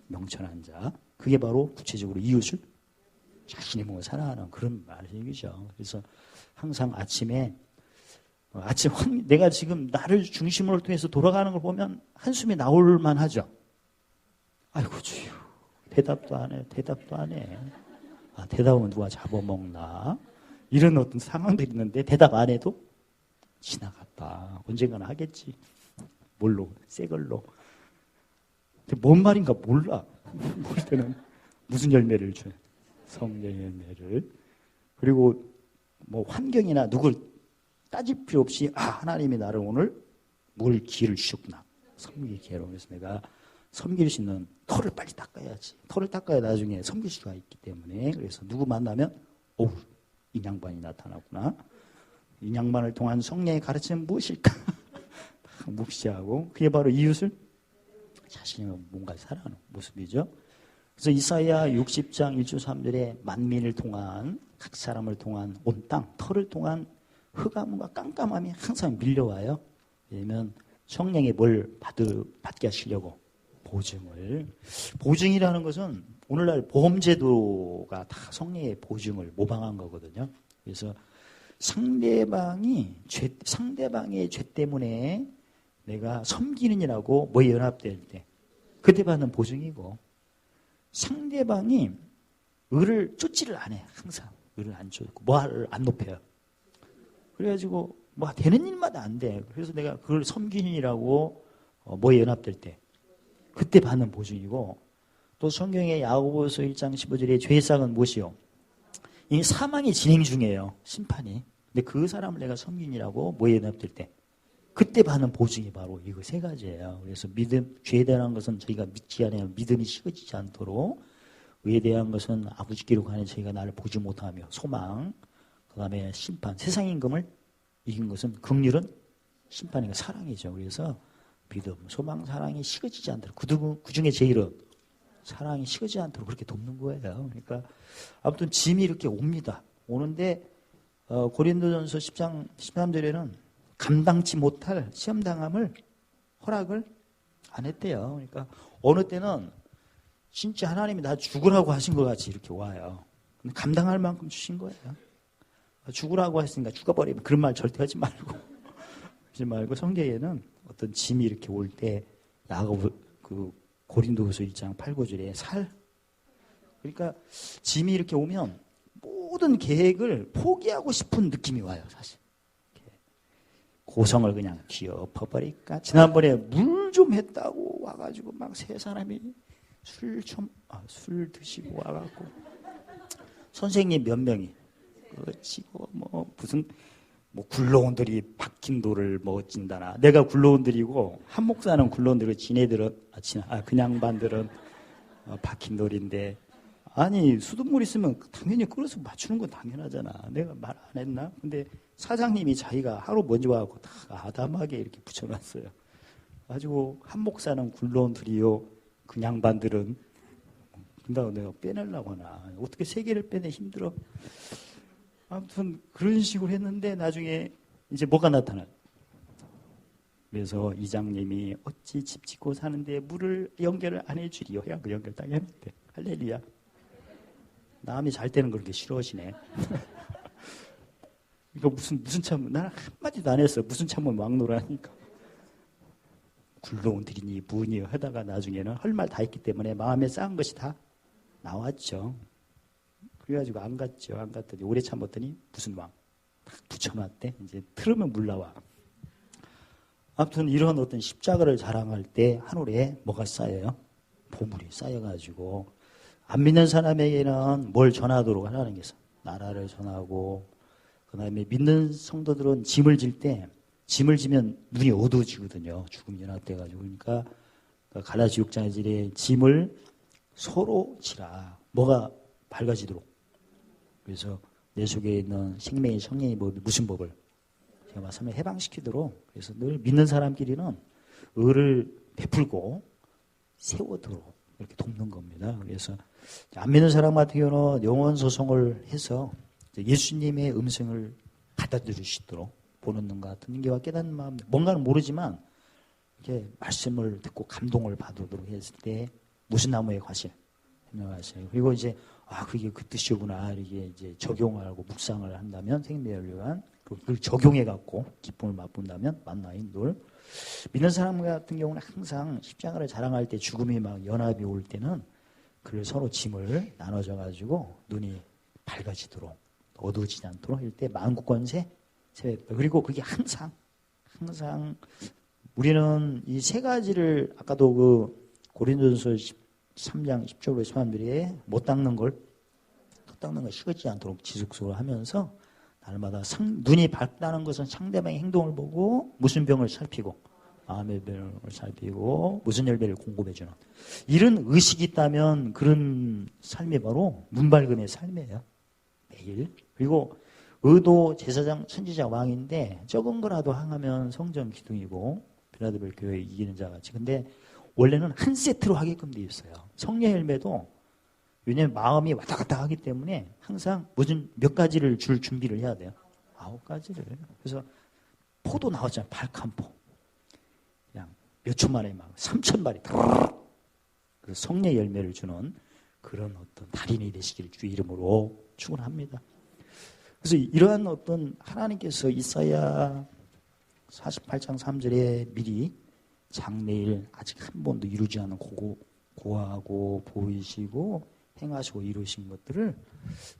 명철한 자. 그게 바로 구체적으로 이웃을 자신의 몸을 사랑하는 그런 말이죠. 그래서 항상 아침에 내가 지금 나를 중심으로 통해서 돌아가는 걸 보면 한숨이 나올 만하죠. 아이고 주여 대답도 안 해. 대답은 누가 잡아먹나 이런 어떤 상황들이 있는데 대답 안 해도 지나갔다. 언젠가는 하겠지. 뭘로? 새 걸로. 근데 뭔 말인가 몰라. 볼 때는 무슨 열매를 줘요? 성령의 열매를. 그리고 뭐 환경이나 누굴 따질 필요 없이 하나님이 나를 오늘 뭘 기회를 주셨구나. 섬길 기회로. 그래서 내가 섬길 수 있는 털을 빨리 닦아야지. 털을 닦아야 나중에 섬길 수가 있기 때문에. 그래서 누구 만나면 이 양반이 나타나구나. 이 양반을 통한 성령의 가르침은 무엇일까? 묵시하고 그게 바로 이웃을 자신의 뭔가 사랑하는 모습이죠. 그래서 이사야 60장 1절 3절에 만민을 통한 각 사람을 통한 온 땅, 털을 통한 흑암과 깜깜함이 항상 밀려와요. 왜냐하면 성령의 뭘 받게 하시려고 보증이라는 것은 오늘날 보험제도가 다 성령의 보증을 모방한 거거든요. 그래서 상대방의 죄 때문에 내가 섬기는이라고 뭐에 연합될 때 그때 받는 보증이고 상대방이 의를 쫓지를 안 해. 항상 의를 안 쫓고 뭐를 안 높여요. 그래가지고 뭐 되는 일마다 안 돼. 그래서 내가 그걸 섬기는이라고 뭐에 연합될 때 그때 받는 보증이고 또 성경의 야고보서 1장 15절에 죄상은 무엇이요? 이 사망이 진행 중이에요. 심판이. 근데 그 사람을 내가 섬기느라고 뭐에 연합될 때 그때 받는 보증이 바로 이거 세 가지예요. 그래서 죄에 대한 것은 저희가 믿지 않아요. 믿음이 식어지지 않도록 의에 대한 것은 아버지께로 가는 저희가 나를 보지 못하며 소망 그 다음에 심판 세상 임금을 이긴 것은 긍휼은 심판이고 사랑이죠. 그래서 믿음, 소망, 사랑이 식어지지 않도록 그 중에 제일은 사랑이 식어지지 않도록 그렇게 돕는 거예요. 그러니까 아무튼 짐이 이렇게 옵니다. 오는데 고린도전서 10장 13절에는 감당치 못할 시험당함을 허락을 안 했대요. 그러니까 어느 때는 진짜 하나님이 나 죽으라고 하신 것 같이 이렇게 와요. 근데 감당할 만큼 주신 거예요. 죽으라고 했으니까 죽어버리면 그런 말 절대 하지 말고. 하지 말고 성경에는 어떤 짐이 이렇게 올 때 야고보 그 고린도후서 1장 8, 9절에 살. 그러니까 짐이 이렇게 오면 모든 계획을 포기하고 싶은 느낌이 와요, 사실. 고성을 그냥 뒤엎어버릴까? 지난번에 물 좀 했다고 와가지고 막 세 사람이 술 드시고 와갖고 선생님 몇 명이 그치고 무슨 굴러온들이 박힌 돌을 먹어진다나 내가 굴러온들이고 한 목사는 굴러온들이고 지네들은 그냥 반들은 박힌 돌인데 아니 수돗물 있으면 당연히 끓여서 맞추는 건 당연하잖아. 내가 말 안 했나? 근데 사장님이 자기가 하루 먼저 와갖고 다 아담하게 이렇게 붙여놨어요. 가지고 한 목사는 굴러온 들이요 그냥 반들은 근다고 내가 빼내려고 하나. 어떻게 세 개를 빼내 힘들어. 아무튼 그런 식으로 했는데 나중에 이제 뭐가 나타나요. 그래서 이장님이 어찌 집 짓고 사는데 물을 연결을 안 해주리요. 야, 그 연결 딱 했는데 할렐루야. 남이 잘 때는 그렇게 싫어하시네. 이거 무슨 참문, 나는 한마디도 안 했어. 무슨 참문 막노라니까. 굴러온 들이니 뭐니 하다가 나중에는 할 말 다 했기 때문에 마음에 쌓은 것이 다 나왔죠. 그래가지고 안 갔죠. 안 갔더니 오래 참았더니 무슨 왕. 딱 붙여놨대. 이제 틀으면 물 나와. 아무튼 이런 어떤 십자가를 자랑할 때 하늘에 뭐가 쌓여요? 보물이 쌓여가지고 안 믿는 사람에게는 뭘 전하도록 하라는 게 있어. 나라를 전하고 그 다음에 믿는 성도들은 짐을 질 때 짐을 지면 눈이 어두워지거든요. 죽음이 연합돼가지고. 그러니까 갈라디 6장에 지래 짐을 서로 지라. 뭐가 밝아지도록. 그래서 내 속에 있는 생명의 성령의 법이 무슨 법을? 제가 말씀을 해방시키도록. 그래서 늘 믿는 사람끼리는 의를 베풀고 세우도록 이렇게 돕는 겁니다. 그래서 안 믿는 사람 같은 경우는 영원 소송을 해서 예수님의 음성을 받아들일 수 있도록 보는 눈과 듣는 귀와 깨닫는 마음, 뭔가는 모르지만 이렇게 말씀을 듣고 감동을 받도록 했을 때 무슨 나무의 과실 설명하세요. 그리고 이제 그게 그 뜻이구나 이게 이제 적용하고 묵상을 한다면 생명을 위한 그걸 적용해 갖고 기쁨을 맛본다면 만나인 놀. 믿는 사람 같은 경우는 항상 십자가를 자랑할 때 죽음이 막 연합이 올 때는 그를 서로 짐을 나눠져 가지고 눈이 밝아지도록 어두워지지 않도록 할 때 만국권세 그리고 그게 항상 우리는 이 세 가지를 아까도 그 고린도전서 3장 10절로 13절에 못 닦는 걸 식어지지 않도록 지속적으로 하면서 날마다 눈이 밝다는 것은 상대방의 행동을 보고 무슨 병을 살피고 마음의 병을 살피고 무슨 열매를 공급해주는 이런 의식이 있다면 그런 삶이 바로 눈밝음의 삶이에요. 매일. 그리고 의도 제사장 선지자 왕인데 적은 거라도 항하면 성전 기둥이고 빌라델비아 교회 이기는 자같이. 근데 원래는 한 세트로 하게끔 되어 있어요. 성령 열매도 왜냐하면 마음이 왔다 갔다 하기 때문에 항상 무슨 몇 가지를 줄 준비를 해야 돼요. 9가지를. 그래서 포도 나왔잖아요. 발칸포. 그냥 몇 초 만에 막 3,000마리 그 성령 열매를 주는 그런 어떤 달인이 되시기를 주 이름으로 축원합니다. 그래서 이러한 어떤 하나님께서 이사야 48장 3절에 미리 장래일 아직 한 번도 이루지 않은 고하고 보이시고 행하시고 이루신 것들을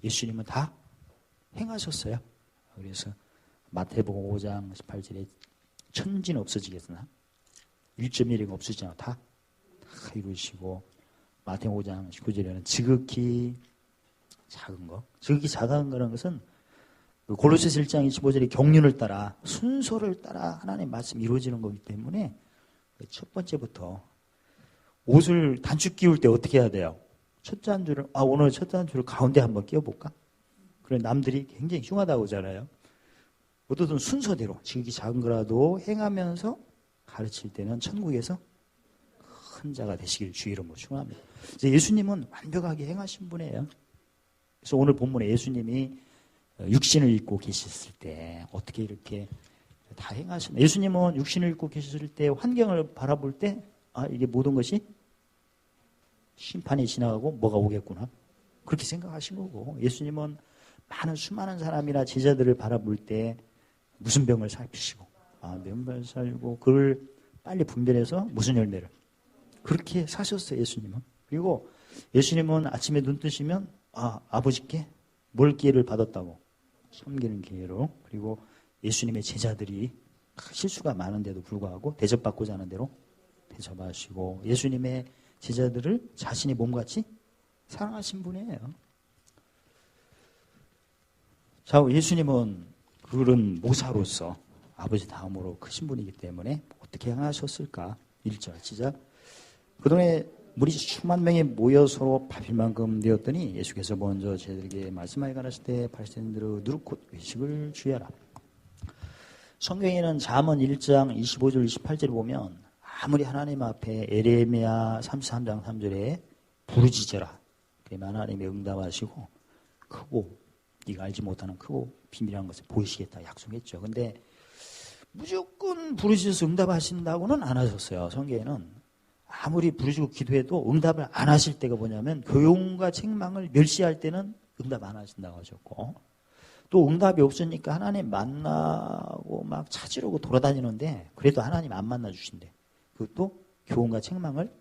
예수님은 다 행하셨어요. 그래서 마태복음 5장 18절에 천지는 없어지겠으나 1.1이 없어지잖아. 다 이루시고 마태복음 5장 19절에는 지극히 작은 거. 지극히 작은 거라는 것은 골로새서 1장 25절에 경륜을 따라 순서를 따라 하나님의 말씀이 이루어지는 거기 때문에 첫 번째부터 옷을 단축 끼울 때 어떻게 해야 돼요? 첫 단추를 오늘 첫 단추를 가운데 한번 끼워볼까? 그래 남들이 굉장히 흉하다고 하잖아요. 어떤 순서대로 지극히 작은 거라도 행하면서 가르칠 때는 천국에서 큰 자가 되시길 주 이름으로 축원합니다. 예수님은 완벽하게 행하신 분이에요. 그래서 오늘 본문에 예수님이 육신을 입고 계셨을 때 어떻게 이렇게 다 행하셨나? 예수님은 육신을 입고 계셨을 때 환경을 바라볼 때 이게 모든 것이 심판이 지나가고 뭐가 오겠구나. 그렇게 생각하신 거고, 예수님은 수많은 사람이나 제자들을 바라볼 때 무슨 병을 살피시고, 명발 살고, 그걸 빨리 분별해서 무슨 열매를. 그렇게 사셨어요, 예수님은. 그리고 예수님은 아침에 눈 뜨시면, 아버지께 뭘 기회를 받았다고? 섬기는 기회로. 그리고 예수님의 제자들이 실수가 많은데도 불구하고 대접받고자 하는 대로 대접하시고, 예수님의 제자들을 자신의 몸같이 사랑하신 분이에요. 자, 예수님은 그런 모사로서 아버지 다음으로 크신 분이기 때문에 어떻게 행하셨을까? 1절 시작. 그동안에 물이 수만 명이 모여 서로 밥일 만큼 되었더니 예수께서 먼저 제자들에게 말씀하여 가라실 때 바리새인들의 누룩곧 외식을 주의하라. 성경에는 잠언 1장 25절 28절을 보면 아무리 하나님 앞에 에레미야 33장 3절에 부르짖어라. 그러면 하나님이 응답하시고 크고 네가 알지 못하는 크고 비밀한 것을 보이시겠다 약속했죠. 근데 무조건 부르짖어서 응답하신다고는 안 하셨어요. 성경에는 아무리 부르짖고 기도해도 응답을 안 하실 때가 뭐냐면 교훈과 책망을 멸시할 때는 응답 안 하신다고 하셨고, 또 응답이 없으니까 하나님 만나고 막 찾으려고 돌아다니는데 그래도 하나님 안 만나 주신대. 그것도 교훈과 책망을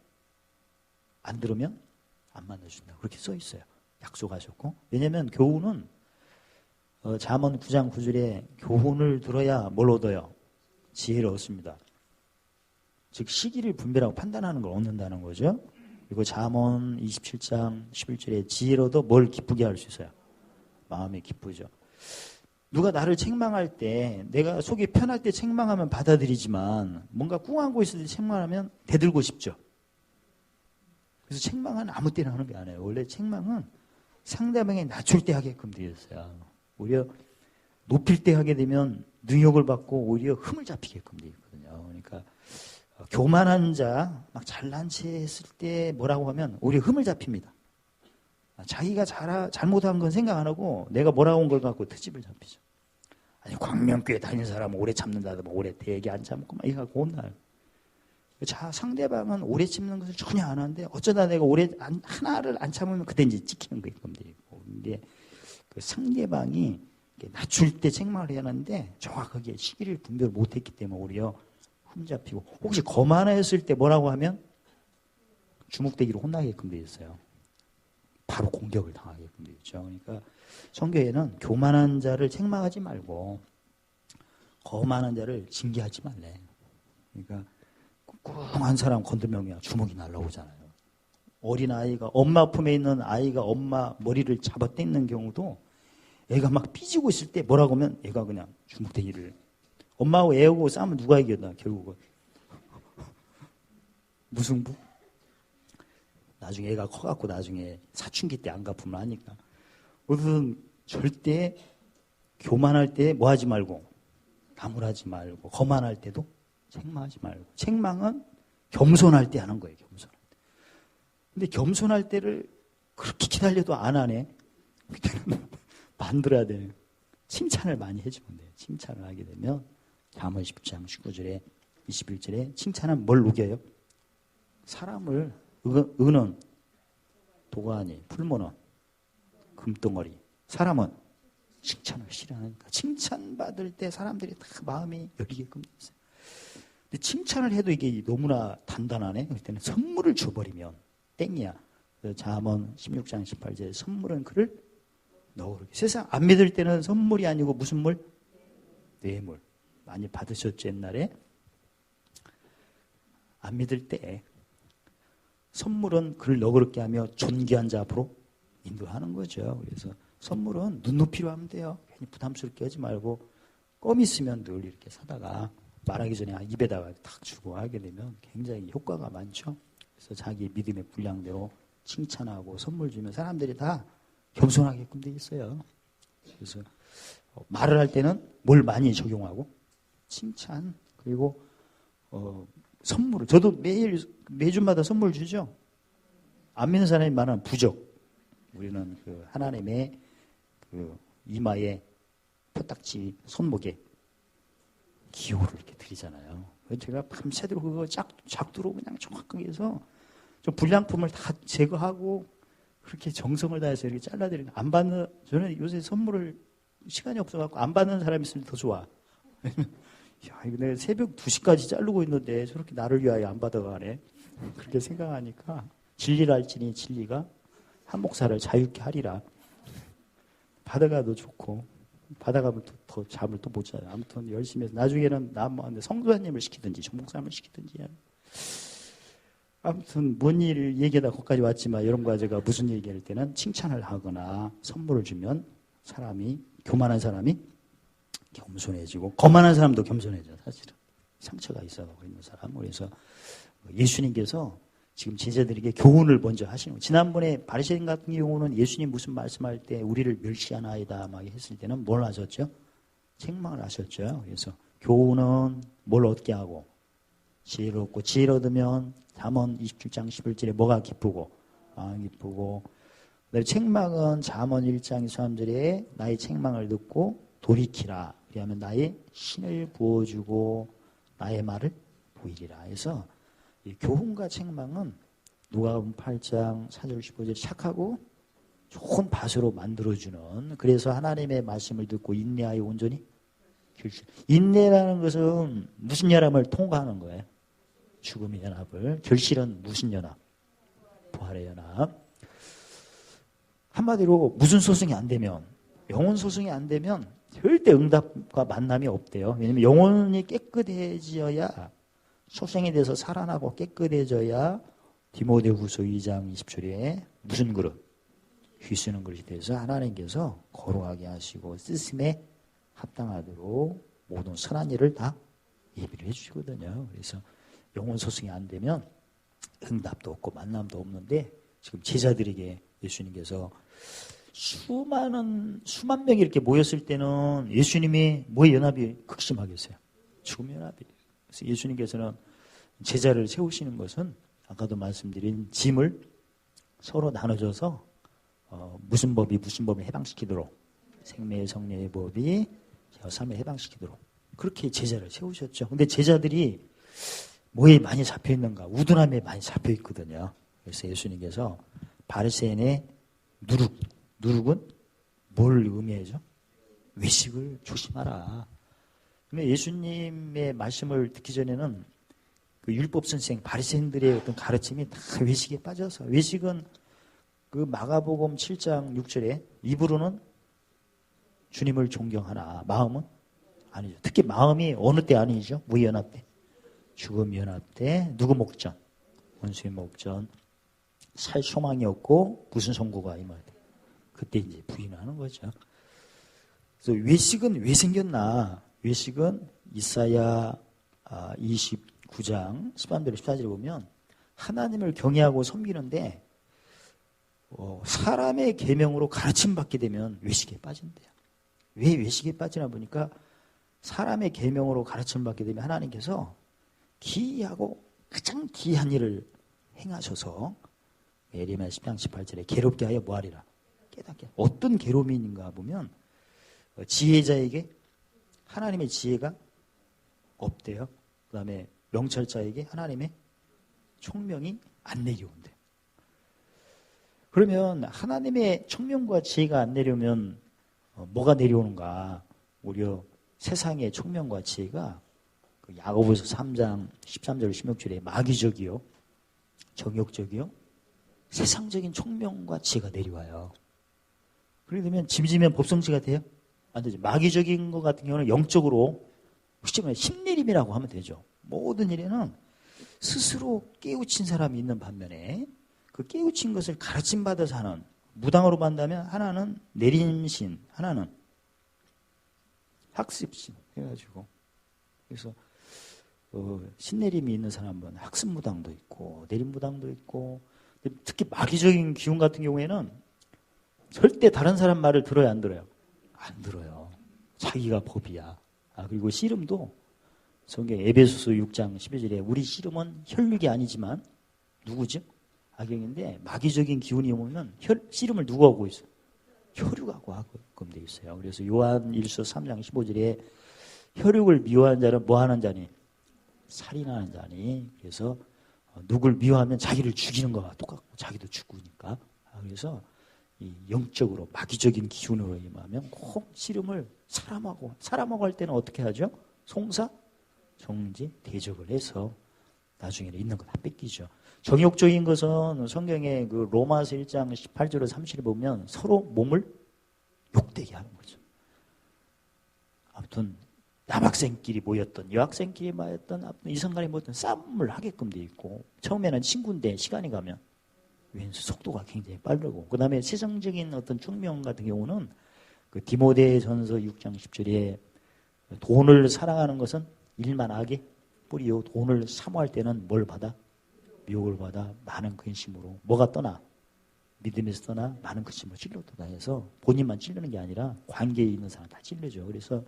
안 들으면 안 만나 주신다. 그렇게 써 있어요. 약속하셨고. 왜냐하면 교훈은 잠언 9장 9절에 교훈을 들어야 뭘 얻어요? 지혜를 얻습니다. 즉 시기를 분별하고 판단하는 걸 얻는다는 거죠. 그리고 잠언 27장 11절에 지혜로도 뭘 기쁘게 할 수 있어요? 마음이 기쁘죠. 누가 나를 책망할 때 내가 속이 편할 때 책망하면 받아들이지만 뭔가 꿍하고 있을 때 책망하면 대들고 싶죠. 그래서 책망은 아무 때나 하는 게 아니에요. 원래 책망은 상대방이 낮출 때 하게끔 되어 있어요. 오히려 높일 때 하게 되면 능욕을 받고 오히려 흠을 잡히게끔 되어 있거든요. 그러니까 교만한 자, 막 잘난 체 했을 때 뭐라고 하면 오히려 흠을 잡힙니다. 자기가 잘못한 건 생각 안 하고 내가 뭐라고 한 걸 갖고 트집을 잡히죠. 아니, 광명교회 다니는 사람은 오래 참는다도 오래 대게 안 참고 막 이거 갖고 혼나요. 자, 상대방은 오래 참는 것을 전혀 안 하는데 어쩌다 내가 하나를 안 참으면 그때 이제 찍히는 거예요. 근데 그 상대방이 낮출 때 책망을 해야 하는데 정확하게 시기를 분별 못했기 때문에 오히려 흠 잡히고, 혹시 거만했을 때 뭐라고 하면 주먹대기로 혼나게끔 되어 있어요. 바로 공격을 당하게끔 되어 있죠. 그러니까 성경에는 교만한 자를 책망하지 말고 거만한 자를 징계하지 말래. 그러니까 꿍한 사람 건들면 그냥 주먹이 날라오잖아요. 어린아이가 엄마 품에 있는 아이가 엄마 머리를 잡아 떼는 경우도 애가 막 삐지고 있을 때 뭐라고 하면 애가 그냥 주먹대기를, 엄마하고 애하고 싸우면 누가 이겼나 결국은 무승부. 나중에 애가 커갖고 나중에 사춘기 때 안 갚으면 하니까. 어쨌든 절대 교만할 때 뭐 하지 말고 나무라지 말고, 거만할 때도 책망하지 말고. 책망은 겸손할 때 하는 거예요. 겸손할 때. 근데 겸손할 때를 그렇게 기다려도 안 하네. 그때는 만들어야 돼요. 칭찬을 많이 해주면 돼요. 칭찬을 하게 되면 잠언 10장 19절에 21절에 칭찬은 뭘 우겨요? 사람을. 은은 도가니, 풀무는 금덩어리. 사람은 칭찬을 싫어하니까 칭찬받을 때 사람들이 다 마음이 열리게끔 됐어요. 근데 칭찬을 해도 이게 너무나 단단하네. 그때는 선물을 줘버리면 땡이야. 잠언 16장 18절에 선물은 그를 너그럽게. 세상 안 믿을 때는 선물이 아니고 무슨 물? 뇌물. 많이 받으셨죠 옛날에? 안 믿을 때 선물은 그를 너그럽게 하며 존귀한 자 앞으로 인도하는 거죠. 그래서 선물은 눈높이로 하면 돼요. 괜히 부담스럽게 하지 말고 껌 있으면 늘 이렇게 사다가 말하기 전에 입에다가 탁 주고 하게 되면 굉장히 효과가 많죠. 그래서 자기 믿음의 분량대로 칭찬하고 선물 주면 사람들이 다 겸손하게끔 돼 있어요. 그래서 말을 할 때는 뭘 많이 적용하고 칭찬, 그리고 선물을. 저도 매주마다 선물 주죠. 안 믿는 사람이 말하는 부적. 우리는 그 하나님의 그 이마에 표딱지 손목에 기호를 이렇게 드리잖아요. 제가 밤새도록 그거 작두로 그냥 정확하게 해서 좀 불량품을 다 제거하고 그렇게 정성을 다해서 이렇게 잘라드리는 안 받는 저는 요새 선물을 시간이 없어갖고 안 받는 사람이 있으면 더 좋아. 야, 이거 내가 새벽 2시까지 자르고 있는데 저렇게 나를 위하여 안 받아가네. 그렇게 생각하니까 진리랄지니 진리가 한 목사를 자유케 하리라. 받아가도 좋고 받아가면 더 잠을 또 못 자요. 아무튼 열심히 해서 나중에는 성도사님을 시키든지 종목사님을 시키든지 아무튼 뭔 일을 얘기하다 거기까지 왔지만 여러분 과제가 무슨 얘기할 때는 칭찬을 하거나 선물을 주면 사람이 교만한 사람이 겸손해지고 거만한 사람도 겸손해져. 사실은 상처가 있어서 있는 사람. 그래서 예수님께서 지금 제자들에게 교훈을 먼저 하시는 거예요. 지난번에 바리새인 같은 경우는 예수님 무슨 말씀할 때 우리를 멸시하나이다 막 했을 때는 뭘 하셨죠? 책망을 하셨죠. 그래서 교훈은 뭘 얻게 하고 지혜를 얻고 지혜를 얻으면 잠언 27장 11절에 뭐가 기쁘고 기쁘고 그다음에 책망은 잠언 1장 23절에 나의 책망을 듣고 돌이키라. 그리하면 나의 신을 부어주고 나의 말을 보이리라. 해서 이 교훈과 책망은 누가복음 8장 4절 15절 착하고 좋은 밭으로 만들어주는 그래서 하나님의 말씀을 듣고 인내하여 온전히 결실. 인내라는 것은 무슨 연합을 통과하는 거예요? 죽음의 연합을. 결실은 무슨 연합? 부활의 연합. 한마디로 무슨 소송이 안 되면 영혼 소송이 안 되면 절대 응답과 만남이 없대요. 왜냐하면 영혼이 깨끗해져야 소생에 대해서 살아나고 깨끗해져야 디모데후서 2장 20절에 무슨 그릇? 휘쓰는 그릇이 돼서 하나님께서 거룩하게 하시고 쓰심에 합당하도록 모든 선한 일을 다 예비를 해주시거든요. 그래서 영혼 소승이 안 되면 응답도 없고 만남도 없는데 지금 제자들에게 예수님께서 수만 명이 이렇게 모였을 때는 예수님이 뭐의 연합이 극심하겠어요? 죽음의 연합이. 그래서 예수님께서는 제자를 세우시는 것은 아까도 말씀드린 짐을 서로 나눠줘서 무슨 법을 해방시키도록 생명의 성령의 법이 삶에 해방시키도록 그렇게 제자를 세우셨죠. 근데 제자들이 뭐에 많이 잡혀있는가? 우둔함에 많이 잡혀있거든요. 그래서 예수님께서 바리새인의 누룩은 뭘 의미하죠? 외식을 조심하라. 근데 예수님의 말씀을 듣기 전에는 그 율법 선생 바리새인들의 어떤 가르침이 다 외식에 빠져서 외식은 그 마가복음 7장 6절에 입으로는 주님을 존경하나 마음은 아니죠. 특히 마음이 어느 때 아니죠? 무연합 때. 죽음 연합 때 누구 목전? 원수의 목전. 살 소망이 없고 무슨 선고가 임할 때. 그때 이제 부인하는 거죠. 그래서 외식은 왜 생겼나? 외식은 이사야 29장 13절 14절에 보면 하나님을 경외하고 섬기는데 사람의 계명으로 가르침 받게 되면 외식에 빠진대요. 왜 외식에 빠지나 보니까 사람의 계명으로 가르침 받게 되면 하나님께서 기이하고 가장 기이한 일을 행하셔서 예레미야 10장 18절에 괴롭게 하여 뭐하리라? 깨닫게. 어떤 괴로움인가 보면 지혜자에게 하나님의 지혜가 없대요. 그 다음에 명철자에게 하나님의 총명이 안 내려온대. 그러면 하나님의 총명과 지혜가 안 내려오면 뭐가 내려오는가? 오히려 세상의 총명과 지혜가 그 야고보서 3장 13절 16절에 마귀적이요, 정욕적이요, 세상적인 총명과 지혜가 내려와요. 그렇게 되면 짐지면 법성지가 돼요? 안 되죠. 마귀적인 것 같은 경우는 영적으로 심내림이라고 하면 되죠. 모든 일에는 스스로 깨우친 사람이 있는 반면에 그 깨우친 것을 가르침받아서 하는, 무당으로 본다면 하나는 내림신, 하나는 학습신 해가지고, 그래서 신내림이 있는 사람은 학습무당도 있고 내림무당도 있고, 특히 마귀적인 기운 같은 경우에는 절대 다른 사람 말을 들어야 안 들어요? 안 들어요. 자기가 법이야. 그리고 씨름도 성경 에베소서 6장 12절에 우리 씨름은 혈육이 아니지만 누구죠? 악영인데 마귀적인 기운이 오면 씨름을 누구 하고 있어요? 혈육하고 하게끔 되어 있어요. 그래서 요한 1서 3장 15절에 혈육을 미워하는 자는 뭐 하는 자니? 살인하는 자니. 그래서 누굴 미워하면 자기를 죽이는 거와 똑같고 자기도 죽으니까. 그래서 이 영적으로 마귀적인 기운으로 임하면 꼭 씨름을 사람하고 할 때는 어떻게 하죠? 송사, 정지, 대적을 해서 나중에는 있는 거 다 뺏기죠. 정욕적인 것은 성경에 그 로마서 1장 18절에서 30을 보면 서로 몸을 욕되게 하는 거죠. 아무튼 남학생끼리 모였던 여학생끼리 모였던 아무튼 이성간에 모였던 싸움을 하게끔 돼 있고 처음에는 친구인데 시간이 가면 왠지 속도가 굉장히 빠르고 그 다음에 세상적인 어떤 중명 같은 경우는 그 디모데전서 6장 10절에 돈을 사랑하는 것은 일만 악의 뿌리요 돈을 사모할 때는 뭘 받아? 미혹을 받아 많은 근심으로 뭐가 떠나? 믿음에서 떠나 많은 근심으로 찔렀다 해서 본인만 찔르는 게 아니라 관계에 있는 사람 다 찔르죠. 그래서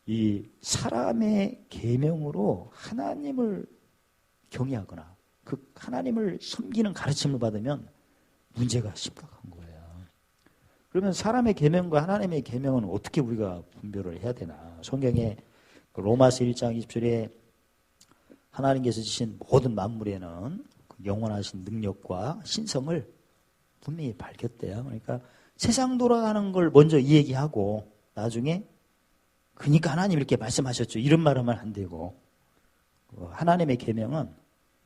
이 사람의 계명으로 하나님을 경외하거나 그 하나님을 섬기는 가르침을 받으면 문제가 심각한 거예요. 그러면 사람의 계명과 하나님의 계명은 어떻게 우리가 분별을 해야 되나? 성경에 로마서 1장 20절에 하나님께서 주신 모든 만물에는 영원하신 능력과 신성을 분명히 밝혔대요. 그러니까 세상 돌아가는 걸 먼저 이 얘기하고 나중에 그러니까 하나님 이렇게 말씀하셨죠. 이런 말 하면 안 되고 하나님의 계명은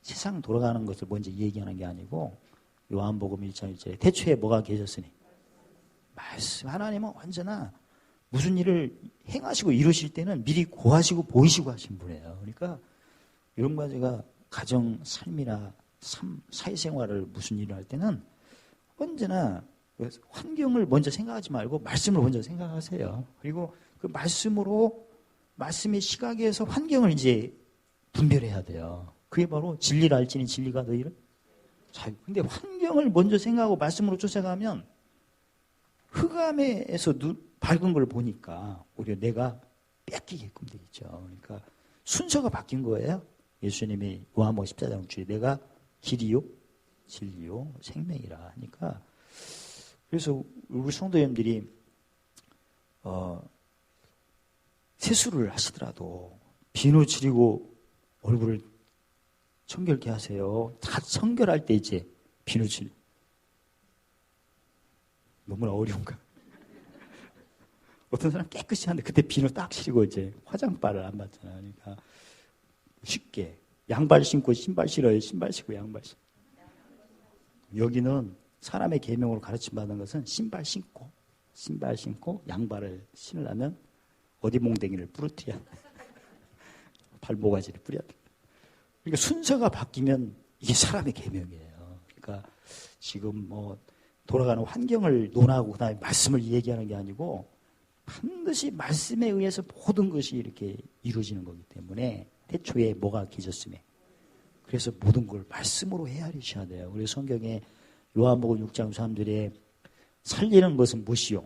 세상 돌아가는 것을 먼저 얘기하는 게 아니고 요한복음 1장 1절에 태초에 뭐가 계셨으니 말씀. 하나님은 언제나 무슨 일을 행하시고 이루실 때는 미리 고하시고 보이시고 하신 분이에요. 그러니까 이런 가지가 가정 삶이나 사회생활을 무슨 일을 할 때는 언제나 환경을 먼저 생각하지 말고 말씀을 먼저 생각하세요. 그리고 그 말씀의 시각에서 환경을 이제 분별해야 돼요. 그게 바로 진리를 알지니 진리가 너희를 근데 환경을 먼저 생각하고 말씀으로 쫓아가면 흑암에서 밝은 걸 보니까 오히려 내가 뺏기게끔 되겠죠. 그러니까 순서가 바뀐 거예요. 예수님이 요한복음 14장 주에 내가 길이요 진리요 생명이라 하니까 그래서 우리 성도님들이 세수를 하시더라도 비누 지리고 얼굴을 청결케 하세요. 다 청결할 때 이제 비누 칠 너무나 어려운가? 어떤 사람 깨끗이 하는데 그때 비누 딱 치고 이제 화장발을 안 받잖아요. 그러니까 쉽게 양발 신고 신발 신어요. 신발 신고 양발 신고. 여기는 사람의 계명으로 가르침 받는 것은 신발 신고 양발을 신으려면 어디 몽댕이를 부러뜨려야 돼. 발모가지를 뿌려야 돼. 그러니까 순서가 바뀌면 이게 사람의 계명이에요. 그러니까 지금 돌아가는 환경을 논하고 그다음에 말씀을 얘기하는 게 아니고 반드시 말씀에 의해서 모든 것이 이렇게 이루어지는 거기 때문에 태초에 뭐가 계셨음에 그래서 모든 걸 말씀으로 헤아리셔야 돼요. 그래서 성경에 요한복음 6장 3절에 살리는 것은 무엇이요?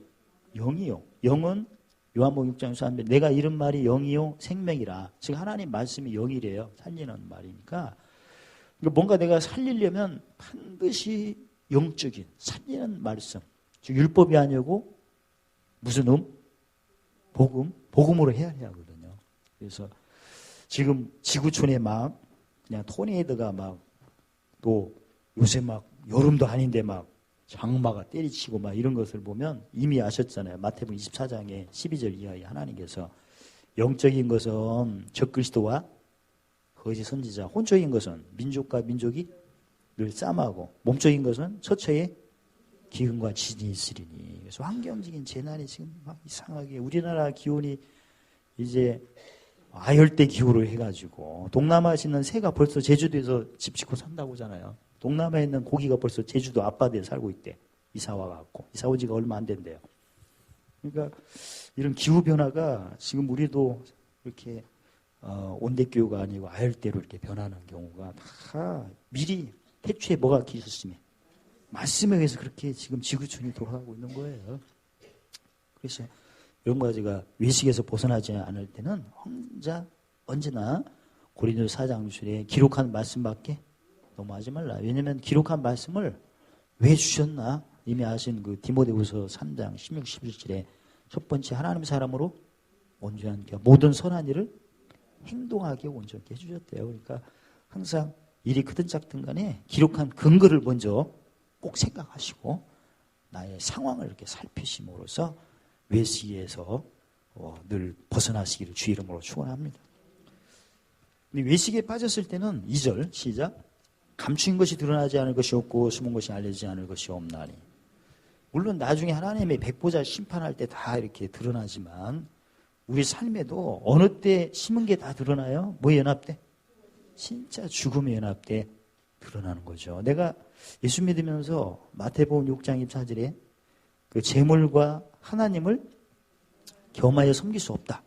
영이요. 영은 요한복음 6장 3절에 내가 이런 말이 영이요 생명이라. 즉 하나님 말씀이 영이래요. 살리는 말이니까 뭔가 내가 살리려면 반드시 영적인 살리는 말씀. 즉 율법이 아니고 무슨 복음으로 헤아려야 하거든요. 그래서 지금 지구촌에 막 그냥 토네이도가 막 또 요새 막 여름도 아닌데 막 장마가 때리치고 막 이런 것을 보면 이미 아셨잖아요. 마태복음 24장에 12절 이하에 하나님께서 영적인 것은 적그리스도와 거짓 선지자, 혼적인 것은 민족과 민족이 늘 싸움하고 몸적인 것은 처처에 기근과 진이 있으리니. 그래서 환경적인 재난이 지금 막 이상하게 우리나라 기온이 이제 아열대 기후로 해가지고 동남아에 있는 새가 벌써 제주도에서 집 짓고 산다고 하잖아요. 동남아에 있는 고기가 벌써 제주도 앞바다에 살고 있대. 이사 와갖고. 이사 온 지가 얼마 안 된대요. 그러니까 이런 기후변화가 지금 우리도 이렇게 온대기후가 아니고 아열대로 이렇게 변하는 경우가 다 미리 태초에 뭐가 계셨으면 말씀에 의해서 그렇게 지금 지구촌이 돌아가고 있는 거예요. 그래서 이런 가지가 외식에서 벗어나지 않을 때는 혼자 언제나 고린도서 4장 6절에 기록한 말씀밖에 넘어가지 말라. 왜냐하면 기록한 말씀을 왜 주셨나? 이미 아신 그 디모데후서 3장 16, 17절에 첫 번째 하나님 사람으로 온전한 모든 선한 일을 행동하게 온전하게 해주셨대요. 그러니까 항상 일이 크든 작든 간에 기록한 근거를 먼저 꼭 생각하시고 나의 상황을 이렇게 살피심으로써 외식에서 늘 벗어나시기를 주의 이름으로 축원합니다. 근데 외식에 빠졌을 때는 2절 시작. 감추인 것이 드러나지 않을 것이 없고 숨은 것이 알려지지 않을 것이 없나니. 물론 나중에 하나님의 백보자 심판할 때 다 이렇게 드러나지만 우리 삶에도 어느 때 심은 게 다 드러나요? 뭐 연합 때? 진짜 죽음의 연합 때 드러나는 거죠. 내가 예수 믿으면서 마태복음 6장 24절에 그 재물과 하나님을 겸하여 섬길 수 없다.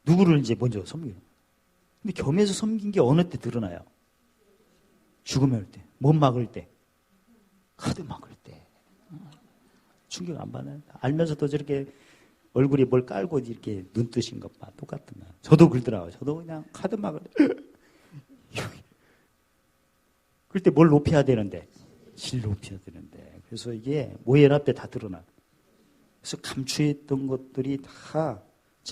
누구를 이제 먼저 섬기는? 근데 겸해서 섬긴 게 어느 때 드러나요? 죽음의 올 때, 몸 막을 때, 카드 막을 때. 충격 안 받아요? 알면서도 저렇게 얼굴에 뭘 깔고 이렇게 눈 뜨신 것 봐. 똑같은 거. 저도 그러더라고요. 저도 그냥 카드 막을 때. 그럴 때 뭘 높여야 되는데? 질 높여야 되는데. 그래서 이게 모연합 때 다 드러나. 그래서 감추했던 것들이 다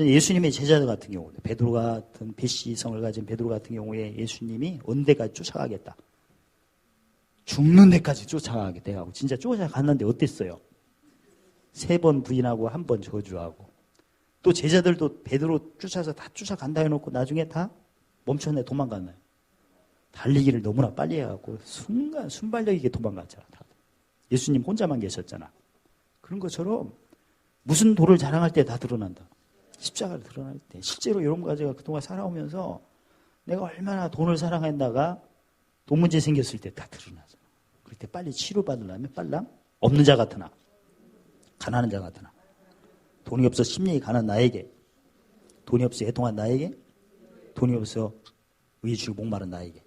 예수님의 제자들 같은 경우, 베드로 같은 배시성을 가진 베드로 같은 경우에 예수님이 언제까지 쫓아가겠다. 죽는 데까지 쫓아가게 돼가고 진짜 쫓아갔는데 어땠어요? 3번 부인하고 1번 저주하고 또 제자들도 베드로 쫓아서 다 쫓아간다 해놓고 나중에 다 멈췄네. 도망갔나요? 달리기를 너무나 빨리 해갖고 순간 순발력 있게 도망갔잖아. 예수님 혼자만 계셨잖아. 그런 것처럼 무슨 도를 자랑할 때 다 드러난다. 십자가를 드러날 때. 실제로 이런 거 가지고 그동안 살아오면서 내가 얼마나 돈을 사랑했다가 돈 문제 생겼을 때 다 드러나죠. 그럴 때 빨리 치료받으려면 빨랑 없는 자 같으나 가난한 자 같으나 돈이 없어 심령이 가난 나에게 돈이 없어 애통한 나에게 돈이 없어 의주고 목마른 나에게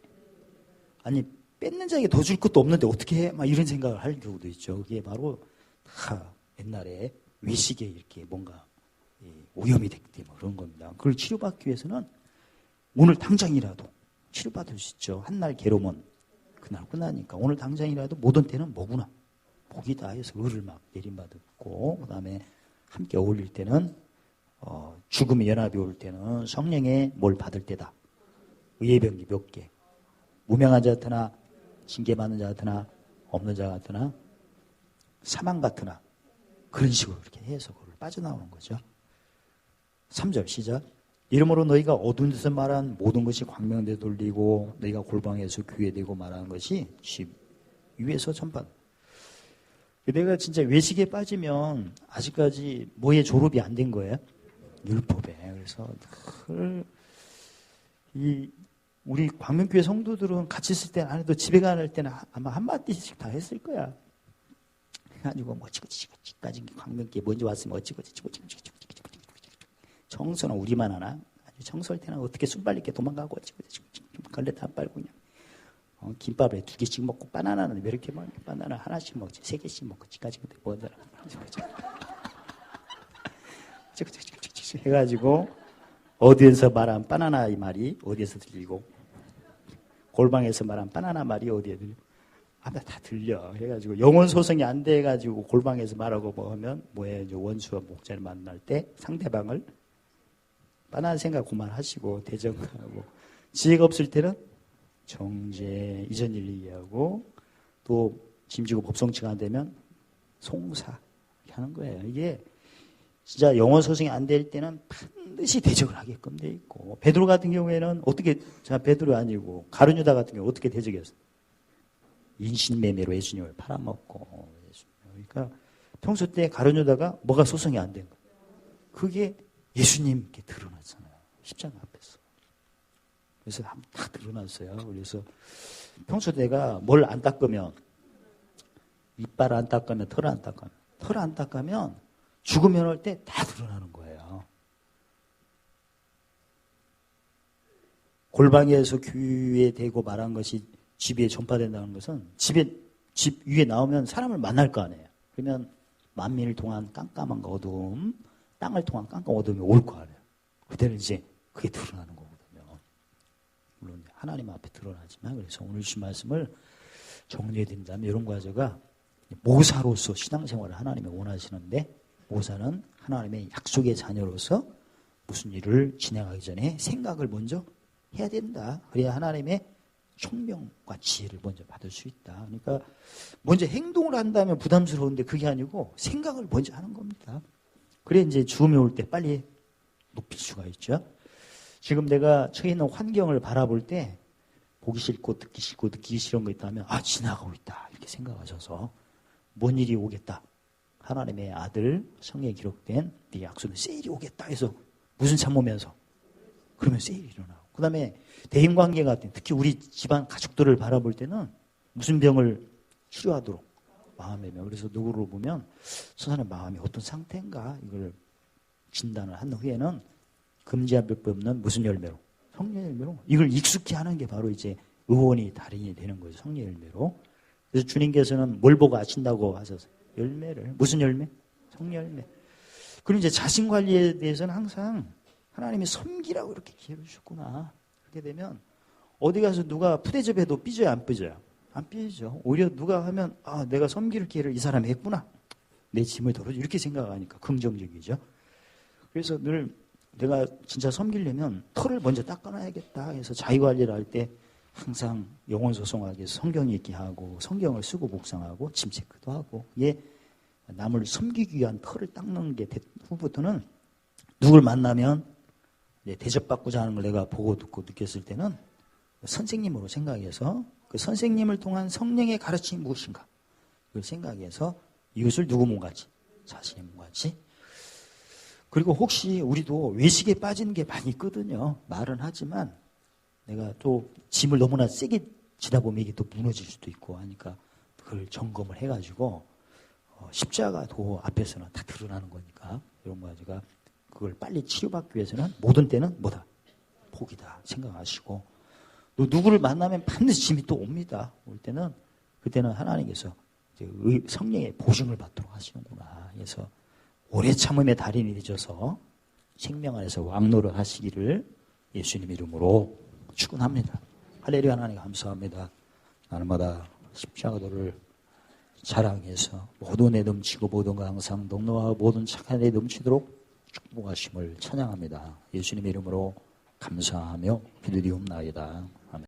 아니 뺏는 자에게 더 줄 것도 없는데 어떻게 해? 막 이런 생각을 할 경우도 있죠. 그게 바로 다 옛날에 외식에 이렇게 뭔가 오염이 됐기 때문에 그런 겁니다. 그걸 치료받기 위해서는 오늘 당장이라도 치료받을 수 있죠. 한날 괴로움은 그날 끝나니까 오늘 당장이라도 모든 때는 뭐구나. 복이다 해서 의를 막 내림받고 그 다음에 함께 어울릴 때는 죽음의 연합이 올 때는 성령의 뭘 받을 때다. 의의 병기 몇 개. 무명한 자 같으나 징계받는 자 같으나 없는 자 같으나 사망 같으나 그런 식으로 이렇게 해서 그걸 빠져나오는 거죠. 3절 시작. 이러므로 너희가 어두운 데서 말한 모든 것이 광명대 돌리고 너희가 골방에서 귀에대고 말하는 것이 집 위에서 전반. 내가 진짜 외식에 빠지면 아직까지 뭐에 졸업이 안 된 거예요? 율법에. 그래서 우리 광명교회 성도들은 같이 있을 때는 안 해도 집에 가는 때는 아마 한마디씩 다 했을 거야. 해가지고 뭐 어찌고찌까지 광명교회 먼저 왔으면 어찌고찌 청소는 우리만 하나? 청소할 때는 어떻게 순발 있게 도망가고 어찌고찌 걸레다 안 빨고 그냥 김밥에 2개씩 먹고 바나나는 왜 이렇게 먹냐? 바나나 하나씩 먹지 3개씩 먹고 지까지 근데 뭐더라? 해가지고 어디에서 말한 바나나 이 말이 어디에서 들리고 골방에서 말한 바나나 말이 어디에 들리고 아마 다 들려. 해가지고 영혼 소송이 안 돼가지고 골방에서 말하고 뭐 하면 뭐해 원수와 목자를 만날 때 상대방을 바나나 생각 그만하시고 대정하고 지혜가 없을 때는 정죄 이전 일 얘기하고 또 짐지고 법성치가 안 되면 송사 이렇게 하는 거예요. 이게 진짜 영혼 소송이 안 될 때는 반드시 대적을 하게끔 돼 있고 베드로 같은 경우에는 어떻게 베드로 아니고 가룟유다 같은 경우 어떻게 대적했어요? 인신매매로 예수님을 팔아먹고 그러니까 평소 때 가룟유다가 뭐가 소송이 안 된 거예요. 그게 예수님께 드러났잖아요. 십자가 앞에서. 그래서 다 드러났어요. 그래서 평소 내가 뭘 안 닦으면 이빨 안 닦으면 털 안 닦으면 털 안 닦으면 죽으면 올 때 다 드러나는 거예요. 골방에서 귀에 대고 말한 것이 집 위에 전파된다는 것은 집 위에 나오면 사람을 만날 거 아니에요. 그러면 만민을 통한 깜깜한 어두움, 땅을 통한 깜깜한 어두움이 올 거 아니에요. 그때는 이제 그게 드러나는 거거든요. 물론 하나님 앞에 드러나지만 그래서 오늘 주신 말씀을 정리해 드린다면 이런 과제가 모사로서 신앙생활을 하나님이 원하시는데 모사는 하나님의 약속의 자녀로서 무슨 일을 진행하기 전에 생각을 먼저 해야 된다. 그래야 하나님의 총명과 지혜를 먼저 받을 수 있다. 그러니까 먼저 행동을 한다면 부담스러운데 그게 아니고 생각을 먼저 하는 겁니다. 그래 이제 죽음이 올 때 빨리 높일 수가 있죠. 지금 내가 처해 있는 환경을 바라볼 때 보기 싫고 듣기 싫고 느끼기 싫은 거 있다면 지나가고 있다 이렇게 생각하셔서 뭔 일이 오겠다. 하나님의 아들 성경에 기록된 네 약속은 세일이 오겠다 해서 무슨 참으면서 그러면 세일이 일어나고 그 다음에 대인관계 같은 특히 우리 집안 가족들을 바라볼 때는 무슨 병을 치료하도록 마음의 병. 그래서 누구를 보면 저 사람 마음이 어떤 상태인가 이걸 진단을 한 후에는 금지할 수 없는 무슨 열매로? 성령 열매로. 이걸 익숙히 하는 게 바로 이제 의원이 달인이 되는 거죠. 성령 열매로. 그래서 주님께서는 뭘 보고 아신다고 하셔서 열매를. 무슨 열매? 성령 열매. 그리고 이제 자신 관리에 대해서는 항상 하나님이 섬기라고 이렇게 기회를 주셨구나. 그렇게 되면 어디 가서 누가 푸대접해도 삐져요, 안 삐져요? 안 삐지죠. 오히려 누가 하면 내가 섬길 기회를 이 사람이 했구나. 내 짐을 덜어줘. 이렇게 생각하니까 긍정적이죠. 그래서 늘 내가 진짜 섬기려면 털을 먼저 닦아놔야겠다 해서 자기관리를 할 때 항상 영혼소송하기 위해서 성경 읽기하고 성경을 쓰고 묵상하고 짐 체크도 하고 이게 남을 섬기기 위한 털을 닦는 게 후부터는 누굴 만나면 대접받고자 하는 걸 내가 보고 듣고 느꼈을 때는 선생님으로 생각해서 그 선생님을 통한 성령의 가르침이 무엇인가 그걸 생각해서 이것을 누구 몸같이 자신의 몸같이 그리고 혹시 우리도 외식에 빠지는 게 많이 있거든요. 말은 하지만 내가 또 짐을 너무나 세게 지다 보면 이게 또 무너질 수도 있고 하니까 그걸 점검을 해가지고 십자가 도 앞에서는 다 드러나는 거니까 이런 거 가지고 그걸 빨리 치료받기 위해서는 모든 때는 뭐다? 포기다 생각하시고 또 누구를 만나면 반드시 짐이 또 옵니다. 올 때는 그때는 하나님께서 이제 성령의 보증을 받도록 하시는구나. 그래서 오래 참음의 달인이 되셔서 생명 안에서 왕노를 하시기를 예수님 이름으로 축원합니다. 할렐루야. 하나님 감사합니다. 날마다 십자가도를 자랑해서 모든 애 넘치고 모든 거 항상 농노하고 모든 착한 애 넘치도록 축복하심을 찬양합니다. 예수님 이름으로 감사하며 기도리옵나이다. 아멘.